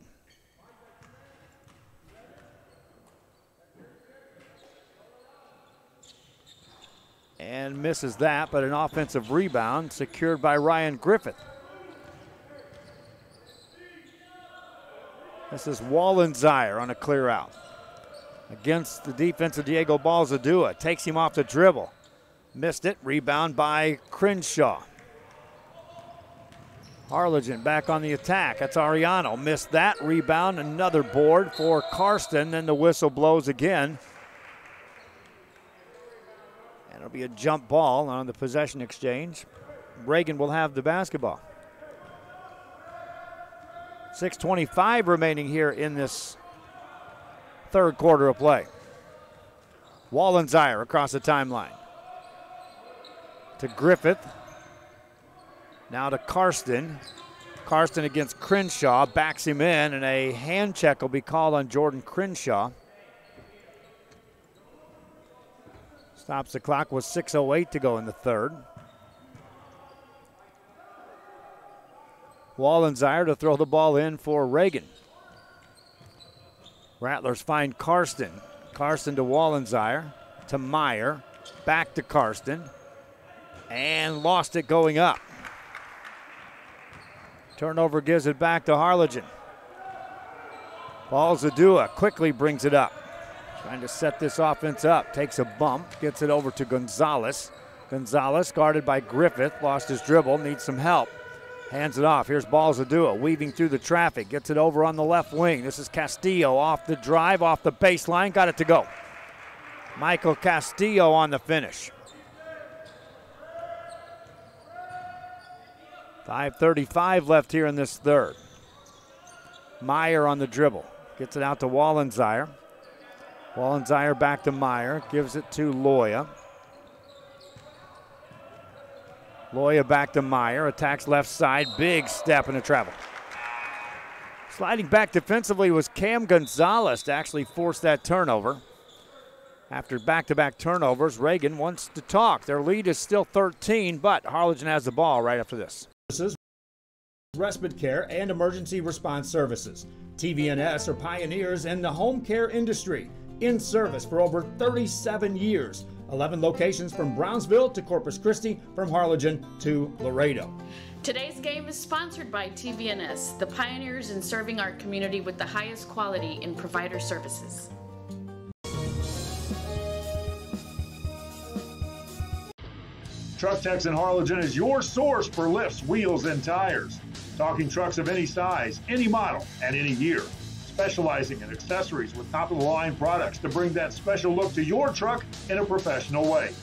And misses that, but an offensive rebound secured by Ryan Griffith. This is Wallenzire on a clear out. Against the defense of Diego Balzadua. Takes him off the dribble. Missed it. Rebound by Crenshaw. Harlingen back on the attack. That's Ariano. Missed that. Rebound. Another board for Karsten. Then the whistle blows again. And it'll be a jump ball on the possession exchange. Reagan will have the basketball. 6:25 remaining here in this third quarter of play. Wallenzire across the timeline. to Griffith. Now to Karsten. Karsten against Crenshaw, backs him in, and a hand check will be called on Jordan Crenshaw. Stops the clock with 6:08 to go in the third. Wallensire to throw the ball in for Reagan. Rattlers find Karsten. Karsten to Wallensire, to Meyer, back to Karsten, and lost it going up. Turnover gives it back to Harlingen. Balzadua quickly brings it up. Trying to set this offense up. Takes a bump, gets it over to Gonzalez. Gonzalez guarded by Griffith, lost his dribble, needs some help. Hands it off. Here's Balzadua weaving through the traffic. Gets it over on the left wing. This is Castillo off the drive, off the baseline. Got it to go. Michael Castillo on the finish. 5:35 left here in this third. Meyer on the dribble. Gets it out to Wallensire. Wallensire back to Meyer. Gives it to Loya. Loya back to Meyer. Attacks left side. Big step into travel. Sliding back defensively was Cam Gonzalez to actually force that turnover. After back-to-back turnovers, Reagan wants to talk. Their lead is still 13, but Harlingen has the ball right after this. Respite care and emergency response services. TVNS are pioneers in the home care industry, in service for over 37 years. 11 locations from Brownsville to Corpus Christi, from Harlingen to Laredo. Today's game is sponsored by TVNS, the pioneers in serving our community with the highest quality in provider services. Truck Techs in Harlingen is your source for lifts, wheels, and tires. Talking trucks of any size, any model, and any year. Specializing in accessories with top-of-the-line products to bring that special look to your truck in a professional way.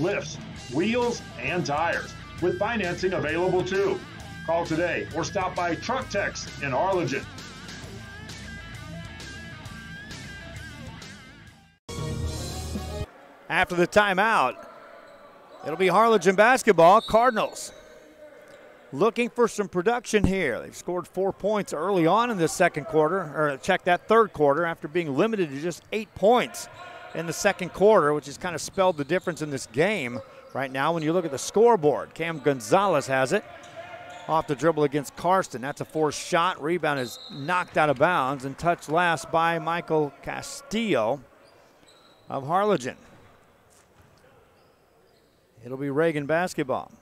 Lifts, wheels, and tires, with financing available too. Call today or stop by Truck Techs in Harlingen. After the timeout, it'll be Harlingen basketball. Cardinals looking for some production here. They've scored 4 points early on in the second quarter, or check that third quarter, after being limited to just 8 points in the second quarter, which has kind of spelled the difference in this game right now when you look at the scoreboard. Cam Gonzalez has it off the dribble against Karsten. That's a forced shot. Rebound is knocked out of bounds and touched last by Michael Castillo of Harlingen. It'll be Reagan basketball.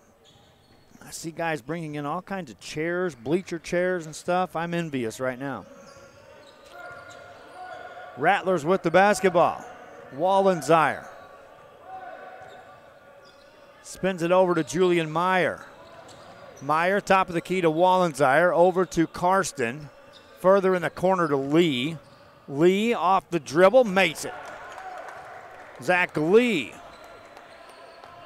I see guys bringing in all kinds of chairs, bleacher chairs and stuff. I'm envious right now. Rattlers with the basketball. Wallensire spins it over to Julian Meyer. Meyer, top of the key to Wallensire, over to Karsten. Further in the corner to Lee. Lee off the dribble, makes it. Zach Lee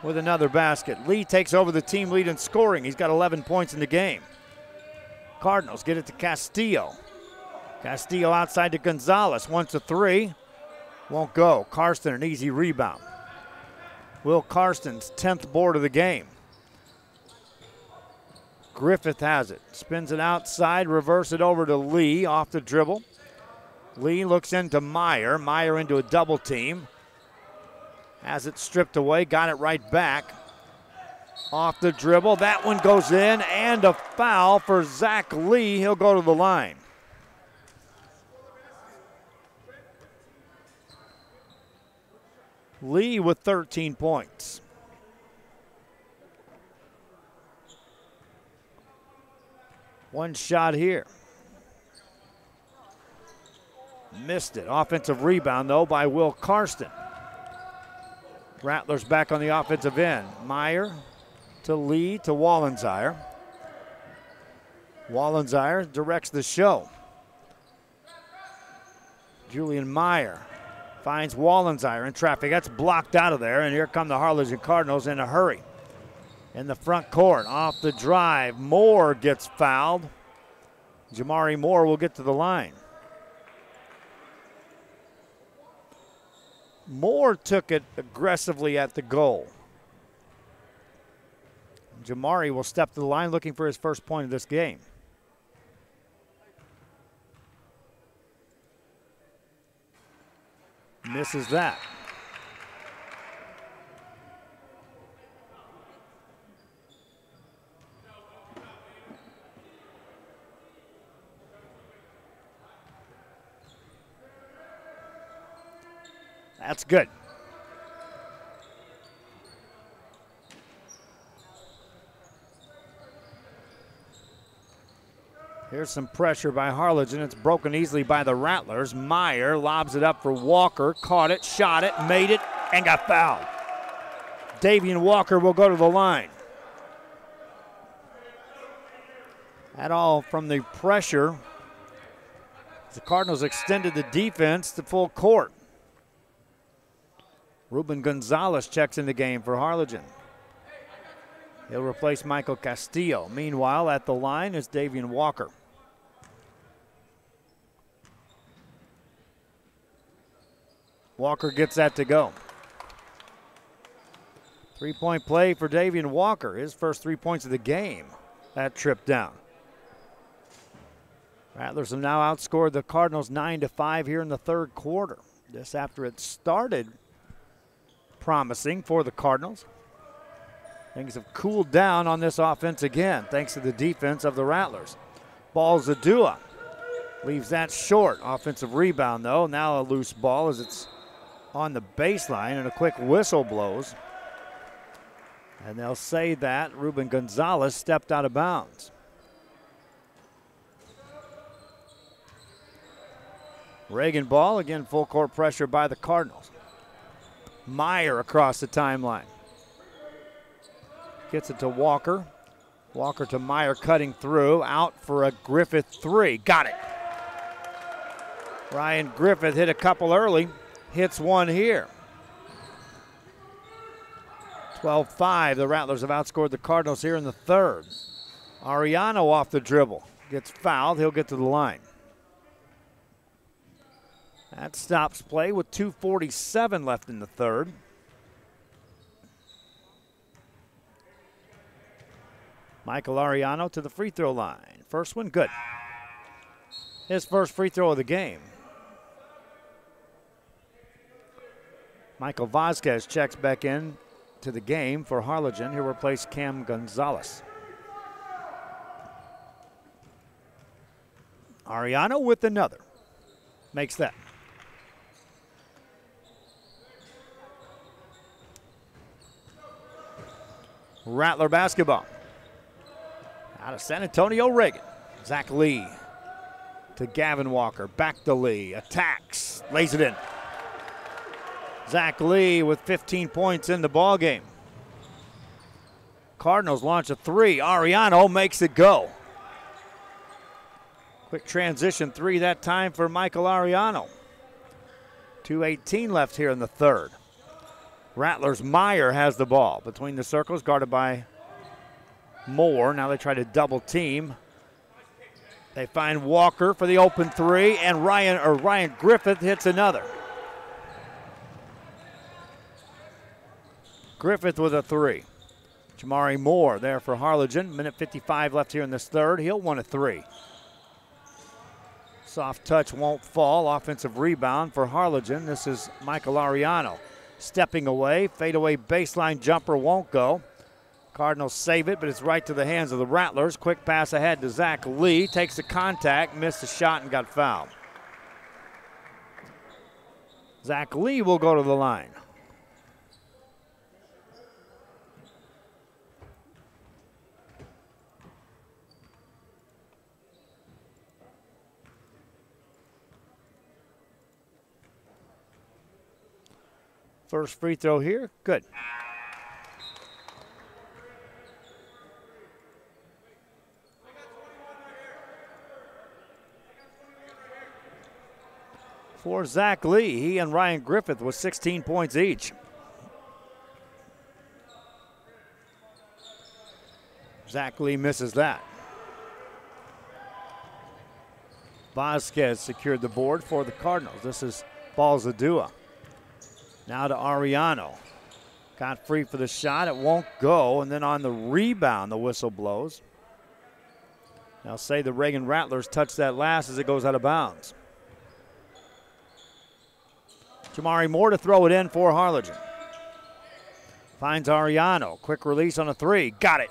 with another basket. Lee takes over the team lead in scoring. He's got 11 points in the game. Cardinals get it to Castillo. Castillo outside to Gonzalez. Wants a three. Won't go. Karsten, an easy rebound. Will Karsten's 10th board of the game. Griffith has it. Spins it outside. Reverse it over to Lee off the dribble. Lee looks into Meyer. Meyer into a double team. Has it stripped away, got it right back. Off the dribble, that one goes in, and a foul for Zach Lee. He'll go to the line. Lee with 13 points. One shot here. Missed it. Offensive rebound, though, by Will Karsten. Rattlers back on the offensive end. Meyer to Lee to Wallensire. Wallensire directs the show. Julian Meyer finds Wallensire in traffic. That's blocked out of there, and here come the Harlingen Cardinals in a hurry. In the front court, off the drive, Moore gets fouled. Jamari Moore will get to the line. Moore took it aggressively at the goal. Jamari will step to the line looking for his first point of this game. Misses that. That's good. Here's some pressure by Harlingen. It's broken easily by the Rattlers. Meyer lobs it up for Walker. Caught it, shot it, made it, and got fouled. Davian Walker will go to the line. That all from the pressure. The Cardinals extended the defense to full court. Ruben Gonzalez checks in the game for Harlingen. He'll replace Michael Castillo. Meanwhile, at the line is Davian Walker. Walker gets that to go. Three-point play for Davian Walker. His first 3 points of the game. That trip down. Rattlers have now outscored the Cardinals 9-5 here in the third quarter. This after it started promising for the Cardinals. Things have cooled down on this offense again, thanks to the defense of the Rattlers. Ball Zadua leaves that short. Offensive rebound, though. Now a loose ball as it's on the baseline, and a quick whistle blows. And they'll say that Ruben Gonzalez stepped out of bounds. Reagan ball, again full court pressure by the Cardinals. Meyer across the timeline. Gets it to Walker. Walker to Meyer cutting through. Out for a Griffith three. Got it. Ryan Griffith hit a couple early. Hits one here. 12-5. The Rattlers have outscored the Cardinals here in the third. Ariano off the dribble. Gets fouled. He'll get to the line. That stops play with 2:47 left in the third. Michael Ariano to the free throw line. First one, good. His first free throw of the game. Michael Vasquez checks back in to the game for Harlingen. He'll replace Cam Gonzalez. Ariano with another. Makes that. Rattler basketball. Out of San Antonio, Reagan. Zach Lee to Gavin Walker. Back to Lee. Attacks. Lays it in. Zach Lee with 15 points in the ballgame. Cardinals launch a three. Ariano makes it go. Quick transition three that time for Michael Ariano. 2:18 left here in the third. Rattlers Meyer has the ball between the circles, guarded by Moore. Now they try to double team. They find Walker for the open three, and Ryan Griffith hits another. Griffith with a three. Jamari Moore there for Harlingen. Minute 55 left here in this third. He'll want a three. Soft touch won't fall. Offensive rebound for Harlingen. This is Michael Ariano. Stepping away, fadeaway baseline jumper won't go. Cardinals save it, but it's right to the hands of the Rattlers. Quick pass ahead to Zach Lee. Takes the contact, missed the shot, and got fouled. Zach Lee will go to the line. First free throw here, good. For Zach Lee, he and Ryan Griffith with 16 points each. Zach Lee misses that. Vasquez secured the board for the Cardinals. This is Ball Zadua. Now to Ariano. Got free for the shot. It won't go. And then on the rebound, the whistle blows. They'll say the Reagan Rattlers touched that last as it goes out of bounds. Jamari Moore to throw it in for Harlingen. Finds Ariano. Quick release on a three. Got it.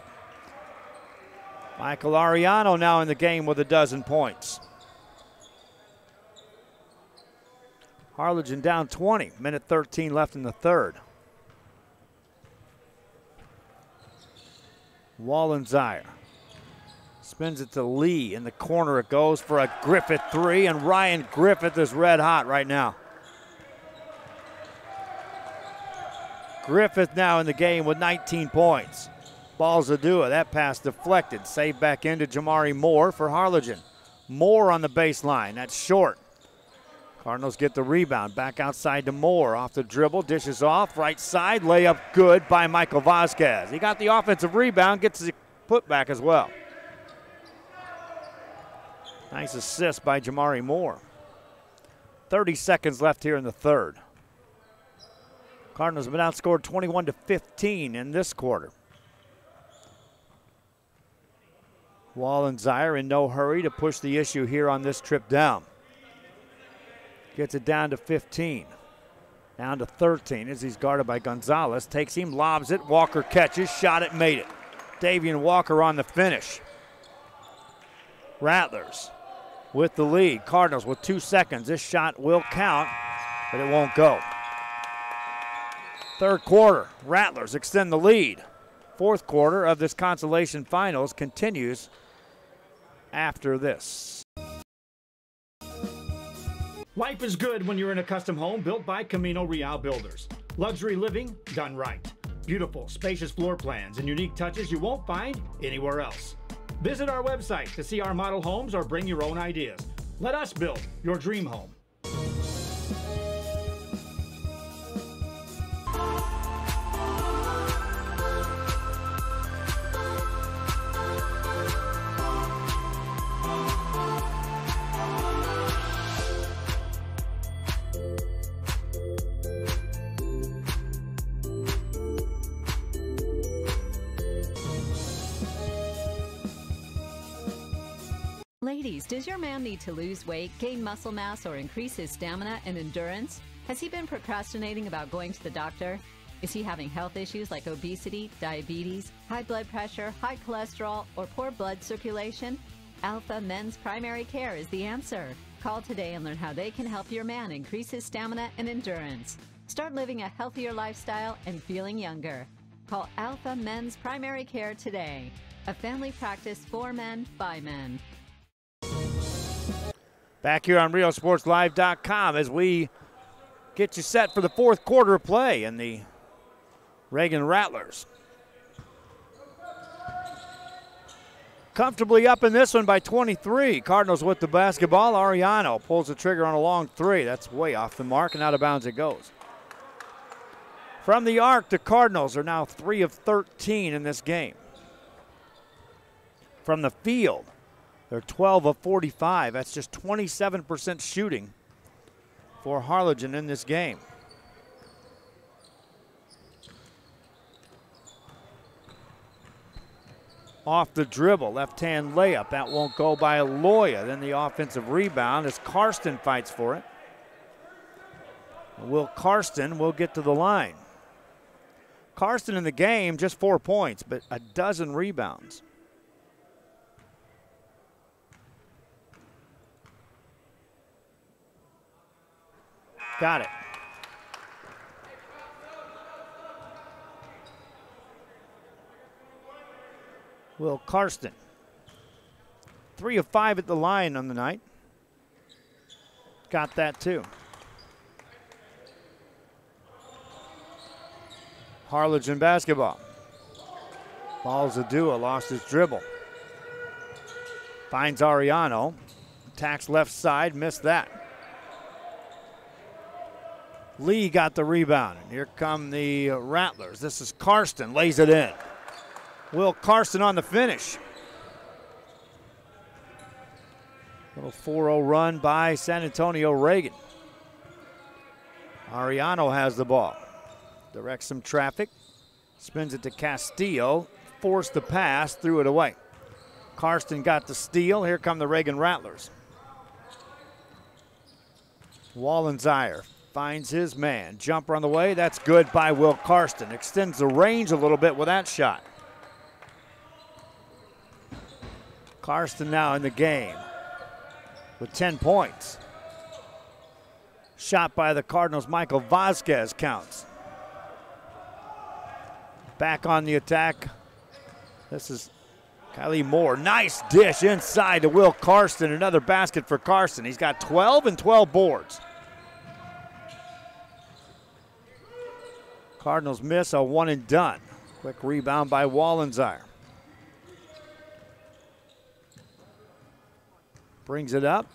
Michael Ariano now in the game with 12 points. Harlingen down 20. Minute 13 left in the third. Wallenzire spins it to Lee. In the corner it goes for a Griffith three, and Ryan Griffith is red hot right now. Griffith now in the game with 19 points. Ball Zadua, that pass deflected. Saved back into Jamari Moore for Harlingen. Moore on the baseline, that's short. Cardinals get the rebound, back outside to Moore. Off the dribble, dishes off, right side, layup good by Michael Vasquez. He got the offensive rebound, gets the putback as well. Nice assist by Jamari Moore. 30 seconds left here in the third. Cardinals have been outscored 21-15 in this quarter. Wallenzire in no hurry to push the issue here on this trip down. Gets it down to 15. Down to 13 as he's guarded by Gonzalez. Takes him, lobs it. Walker catches, shot it, made it. Davian Walker on the finish. Rattlers with the lead. Cardinals with 2 seconds. This shot will count, but it won't go. Third quarter, Rattlers extend the lead. Fourth quarter of this consolation finals continues after this. Life is good when you're in a custom home built by Camino Real Builders. Luxury living done right. Beautiful, spacious floor plans and unique touches you won't find anywhere else. Visit our website to see our model homes or bring your own ideas. Let us build your dream home. Ladies, does your man need to lose weight, gain muscle mass, or increase his stamina and endurance? Has he been procrastinating about going to the doctor? Is he having health issues like obesity, diabetes, high blood pressure, high cholesterol, or poor blood circulation? Alpha Men's Primary Care is the answer. Call today and learn how they can help your man increase his stamina and endurance. Start living a healthier lifestyle and feeling younger. Call Alpha Men's Primary Care today. A family practice for men, by men. Back here on RealSportsLive.com as we get you set for the fourth quarter of play in the Reagan Rattlers. Comfortably up in this one by 23. Cardinals with the basketball. Ariano pulls the trigger on a long three. That's way off the mark, and out of bounds it goes. From the arc, the Cardinals are now 3 of 13 in this game. From the field, they're 12 of 45. That's just 27% shooting for Harlingen in this game. Off the dribble, left-hand layup. That won't go by Aloya. Then the offensive rebound as Karsten fights for it. Will Karsten will get to the line. Karsten in the game, just 4 points, but 12 rebounds. Got it. Will Karsten. 3 of 5 at the line on the night. Got that too. Harlingen basketball. Ball Zadua lost his dribble. Finds Ariano. Attacks left side, missed that. Lee got the rebound. Here come the Rattlers. This is Karsten, lays it in. Will Karsten on the finish. Little 4-0 run by San Antonio Reagan. Ariano has the ball. directs some traffic, spins it to Castillo, forced the pass, threw it away. Karsten got the steal. Here come the Reagan Rattlers. Wallensire finds his man. Jumper on the way. That's good by Will Karsten. Extends the range a little bit with that shot. Karsten now in the game with 10 points. Shot by the Cardinals, Michael Vasquez counts. Back on the attack. This is Kylie Moore. Nice dish inside to Will Karsten. Another basket for Karsten. He's got 12 and 12 boards. Cardinals miss a one and done. Quick rebound by Wallensire. Brings it up.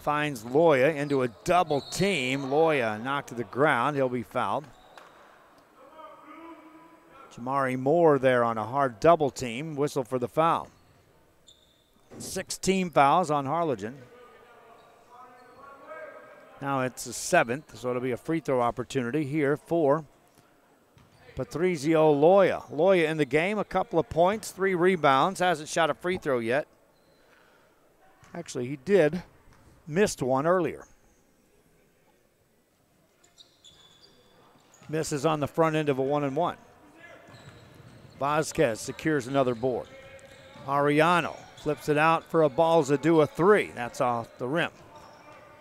Finds Loya into a double team. Loya knocked to the ground. He'll be fouled. Jamari Moore there on a hard double team. Whistle for the foul. 16 fouls on Harlingen. Now it's the 7th, so it'll be a free throw opportunity here for Patrizio Loya. Loya in the game, a couple of points, 3 rebounds. Hasn't shot a free throw yet. Actually, he did. Missed one earlier. Misses on the front end of a 1-and-1. Vasquez secures another board. Ariano flips it out for a Balzadua 3. That's off the rim.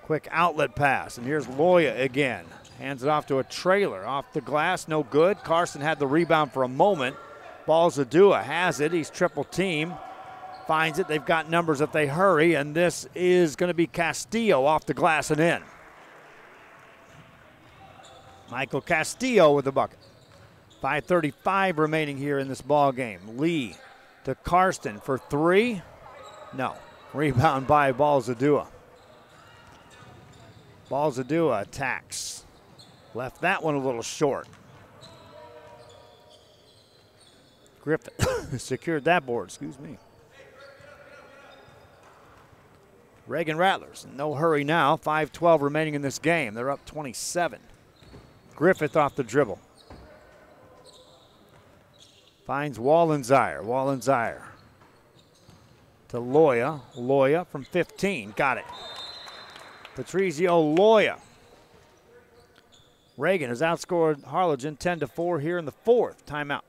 Quick outlet pass, and here's Loya again. Hands it off to a trailer. Off the glass, no good. Karsten had the rebound for a moment. Balzadua has it. He's triple team. Finds it. They've got numbers if they hurry, and this is going to be Castillo off the glass and in. Michael Castillo with the bucket. 5:35 remaining here in this ball game. Lee to Karsten for 3. No. Rebound by Balzadua. Balzadua attacks. Left that one a little short. Griffith secured that board, excuse me. Reagan Rattlers, no hurry now. 5:12 remaining in this game. They're up 27. Griffith off the dribble. Finds Wallensire. Wallensire to Loya. Loya from 15. Got it. Patrizio Loya. Reagan has outscored Harlingen 10-4 here in the 4th. Timeout.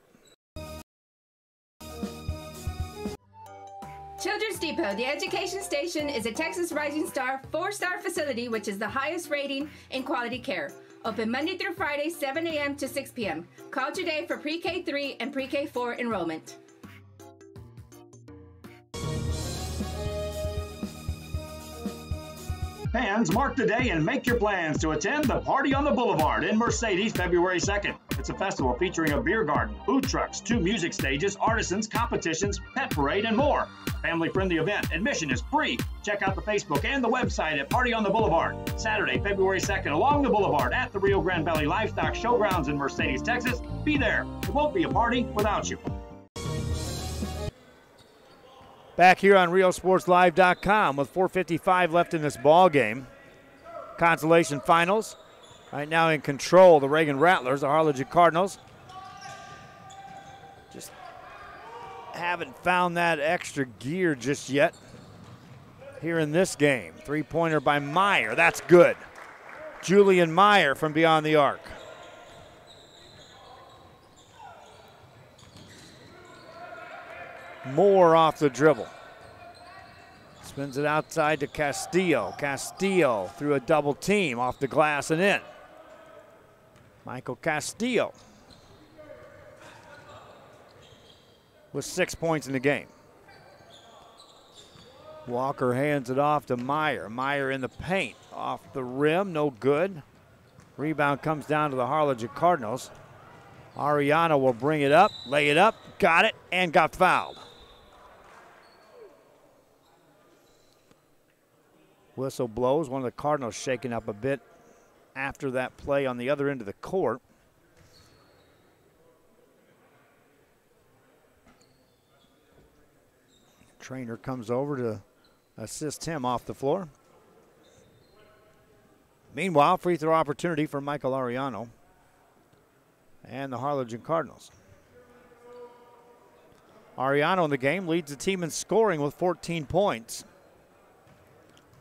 Children's Depot, the education station, is a Texas Rising Star 4-star facility which is the highest rating in quality care. Open Monday through Friday, 7 a.m. to 6 p.m. Call today for pre-K 3 and pre-K 4 enrollment. Fans, mark the day and make your plans to attend the Party on the Boulevard in Mercedes February 2nd. It's a festival featuring a beer garden, food trucks, 2 music stages, artisans, competitions, pet parade, and more. Family-friendly event. Admission is free. Check out the Facebook and the website at Party on the Boulevard. Saturday, February 2nd, along the Boulevard at the Rio Grande Valley Livestock Showgrounds in Mercedes, Texas. Be there. It won't be a party without you. Back here on RealSportsLive.com with 4:55 left in this ball game. Consolation finals. Right now in control, the Reagan Rattlers, the Harlingen Cardinals. Just haven't found that extra gear just yet here in this game. 3-pointer by Meyer. That's good. Julian Meyer from beyond the arc. Moore off the dribble. Spins it outside to Castillo. Castillo through a double team off the glass and in. Michael Castillo with 6 points in the game. Walker hands it off to Meyer. Meyer in the paint. Off the rim, no good. Rebound comes down to the Harlingen Cardinals. Ariano will bring it up, lay it up, got it, and got fouled. Whistle blows. One of the Cardinals shaken up a bit after that play on the other end of the court. Trainer comes over to assist him off the floor. Meanwhile, free throw opportunity for Michael Ariano. and the Harlingen Cardinals. Ariano in the game leads the team in scoring with 14 points.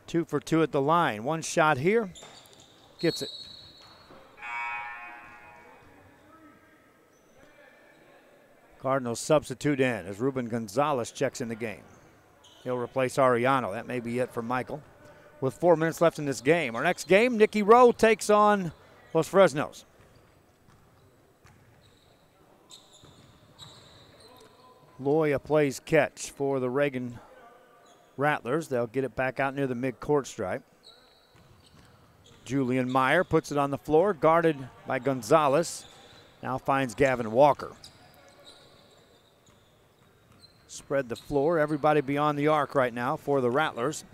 2 for 2 at the line. One shot here. Gets it. Cardinals substitute in as Ruben Gonzalez checks in the game. He'll replace Ariano. That may be it for Michael. With 4 minutes left in this game. Our next game, Nicky Rowe takes on Los Fresnos. Loya plays catch for the Reagan Rattlers. They'll get it back out near the mid-court stripe. Julian Meyer puts it on the floor, guarded by Gonzalez. Now finds Gavin Walker. Spread the floor, everybody beyond the arc right now for the Rattlers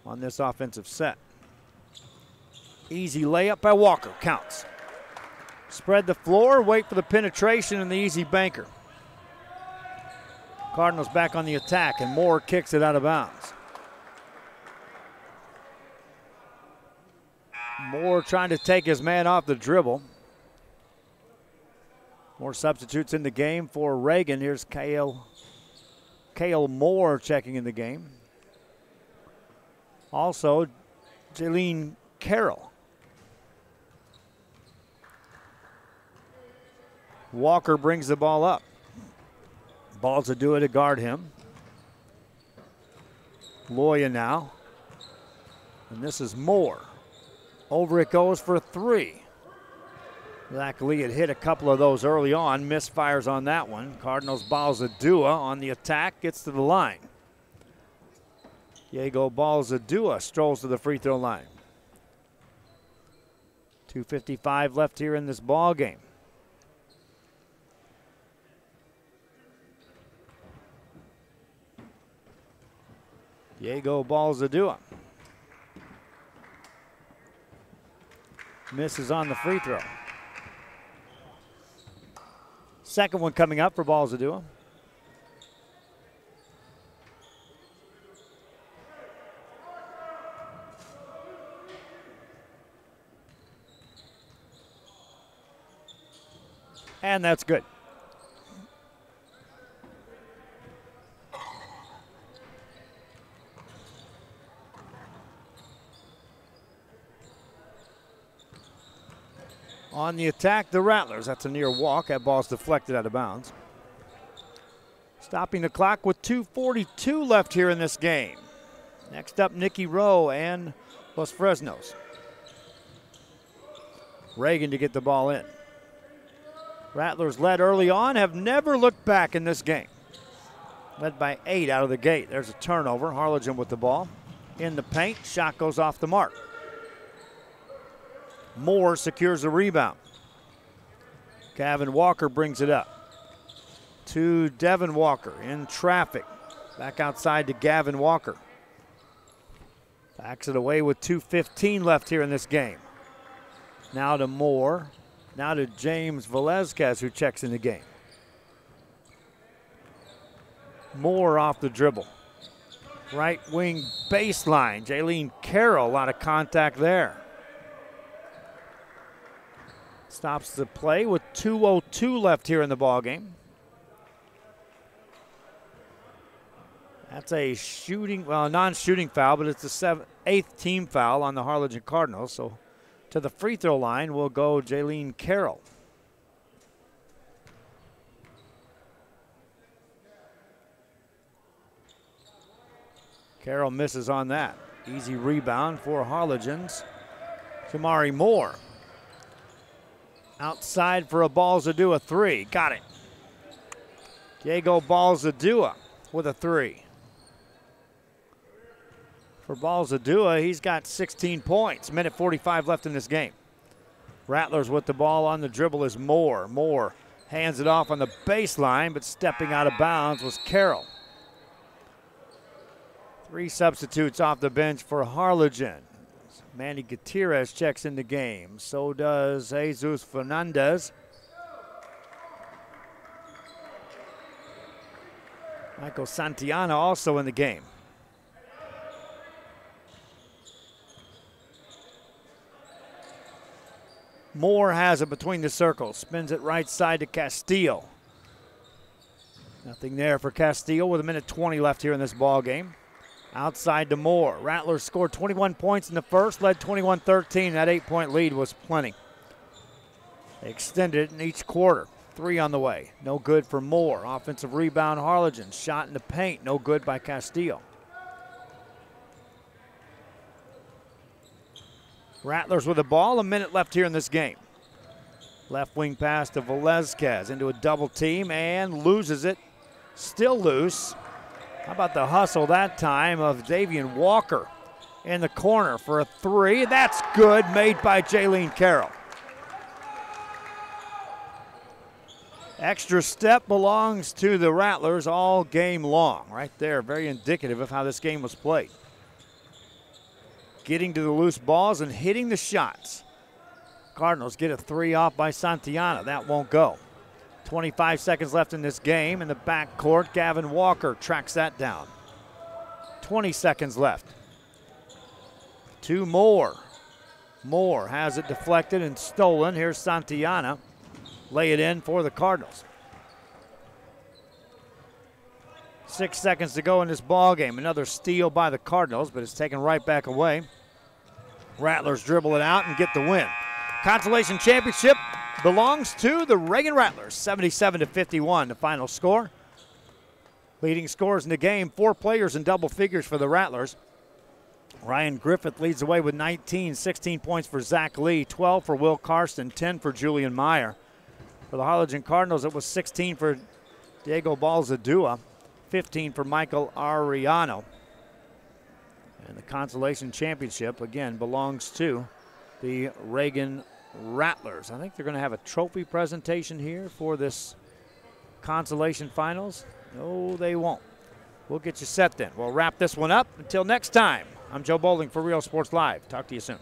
on this offensive set. Easy layup by Walker, counts. Spread the floor, wait for the penetration and the easy banker. Cardinals back on the attack, and Moore kicks it out of bounds. Moore trying to take his man off the dribble. More substitutes in the game for Reagan. Here's Kale Moore checking in the game. Also, Jaylene Carroll. Walker brings the ball up. Balzadua to guard him. Loya now. And this is Moore. Over it goes for 3. Zach Lee had hit a couple of those early on. Misfires on that one. Cardinals Balzadua on the attack. Gets to the line. Diego Balzadua strolls to the free throw line. 2:55 left here in this ball game. Diego Balzadua misses on the free throw. Second one coming up for Balzadua. And that's good. On the attack, the Rattlers. That's a near walk. That ball's deflected out of bounds. Stopping the clock with 2:42 left here in this game. Next up, Nicky Rowe and Los Fresnos. Reagan to get the ball in. Rattlers led early on, have never looked back in this game. Led by 8 out of the gate. There's a turnover. Harlingen with the ball. In the paint, shot goes off the mark. Moore secures the rebound. Gavin Walker brings it up to Devin Walker in traffic. Back outside to Gavin Walker. Backs it away with 2:15 left here in this game. Now to Moore. Now to James Velazquez, who checks in the game. Moore off the dribble. Right wing baseline. Jaylene Carroll, a lot of contact there. Stops the play with 2:02 left here in the ballgame. That's a shooting, well, non-shooting foul, but it's the 8th team foul on the Harlingen Cardinals. So to the free throw line will go Jaylene Carroll. Carroll misses on that. Easy rebound for Harlingen's Kamari Moore. Outside for a Balzadua 3. Got it. Diego Balzadua with a 3. For Balzadua, he's got 16 points. Minute 45 left in this game. Rattlers with the ball on the dribble is Moore. Moore hands it off on the baseline, but stepping out of bounds was Carroll. 3 substitutes off the bench for Harlingen. Manny Gutierrez checks in the game. So does Jesus Fernandez. Michael Santillana also in the game. Moore has it between the circles. Spins it right side to Castillo. Nothing there for Castillo with 1:20 left here in this ball game. Outside to Moore. Rattlers scored 21 points in the first, led 21-13. That 8-point lead was plenty. They extended it in each quarter. 3 on the way. No good for Moore. Offensive rebound, Harlingen. Shot in the paint. No good by Castillo. Rattlers with the ball. 1 minute left here in this game. Left wing pass to Velezquez into a double team and loses it. Still loose. How about the hustle that time of Davian Walker in the corner for a 3. That's good, made by Jaylene Carroll. Extra step belongs to the Rattlers all game long. Right there, very indicative of how this game was played. Getting to the loose balls and hitting the shots. Cardinals get a 3 off by Santillana. That won't go. 25 seconds left in this game. In the backcourt, Gavin Walker tracks that down. 20 seconds left. 2 more. Moore has it deflected and stolen. Here's Santillana. Lay it in for the Cardinals. 6 seconds to go in this ball game. Another steal by the Cardinals, but it's taken right back away. Rattlers dribble it out and get the win. Consolation championship belongs to the Reagan Rattlers. 77-51, the final score. Leading scorers in the game, 4 players in double figures for the Rattlers. Ryan Griffith leads the way with 19, 16 points for Zach Lee, 12 for Will Karsten, 10 for Julian Meyer. For the Harlingen Cardinals, it was 16 for Diego Balzadua, 15 for Michael Ariano. And the consolation championship, again, belongs to the Reagan Rattlers. I think they're going to have a trophy presentation here for this consolation finals. No, they won't. We'll get you set then. We'll wrap this one up. Until next time, I'm Joe Bowling for Real Sports Live. Talk to you soon.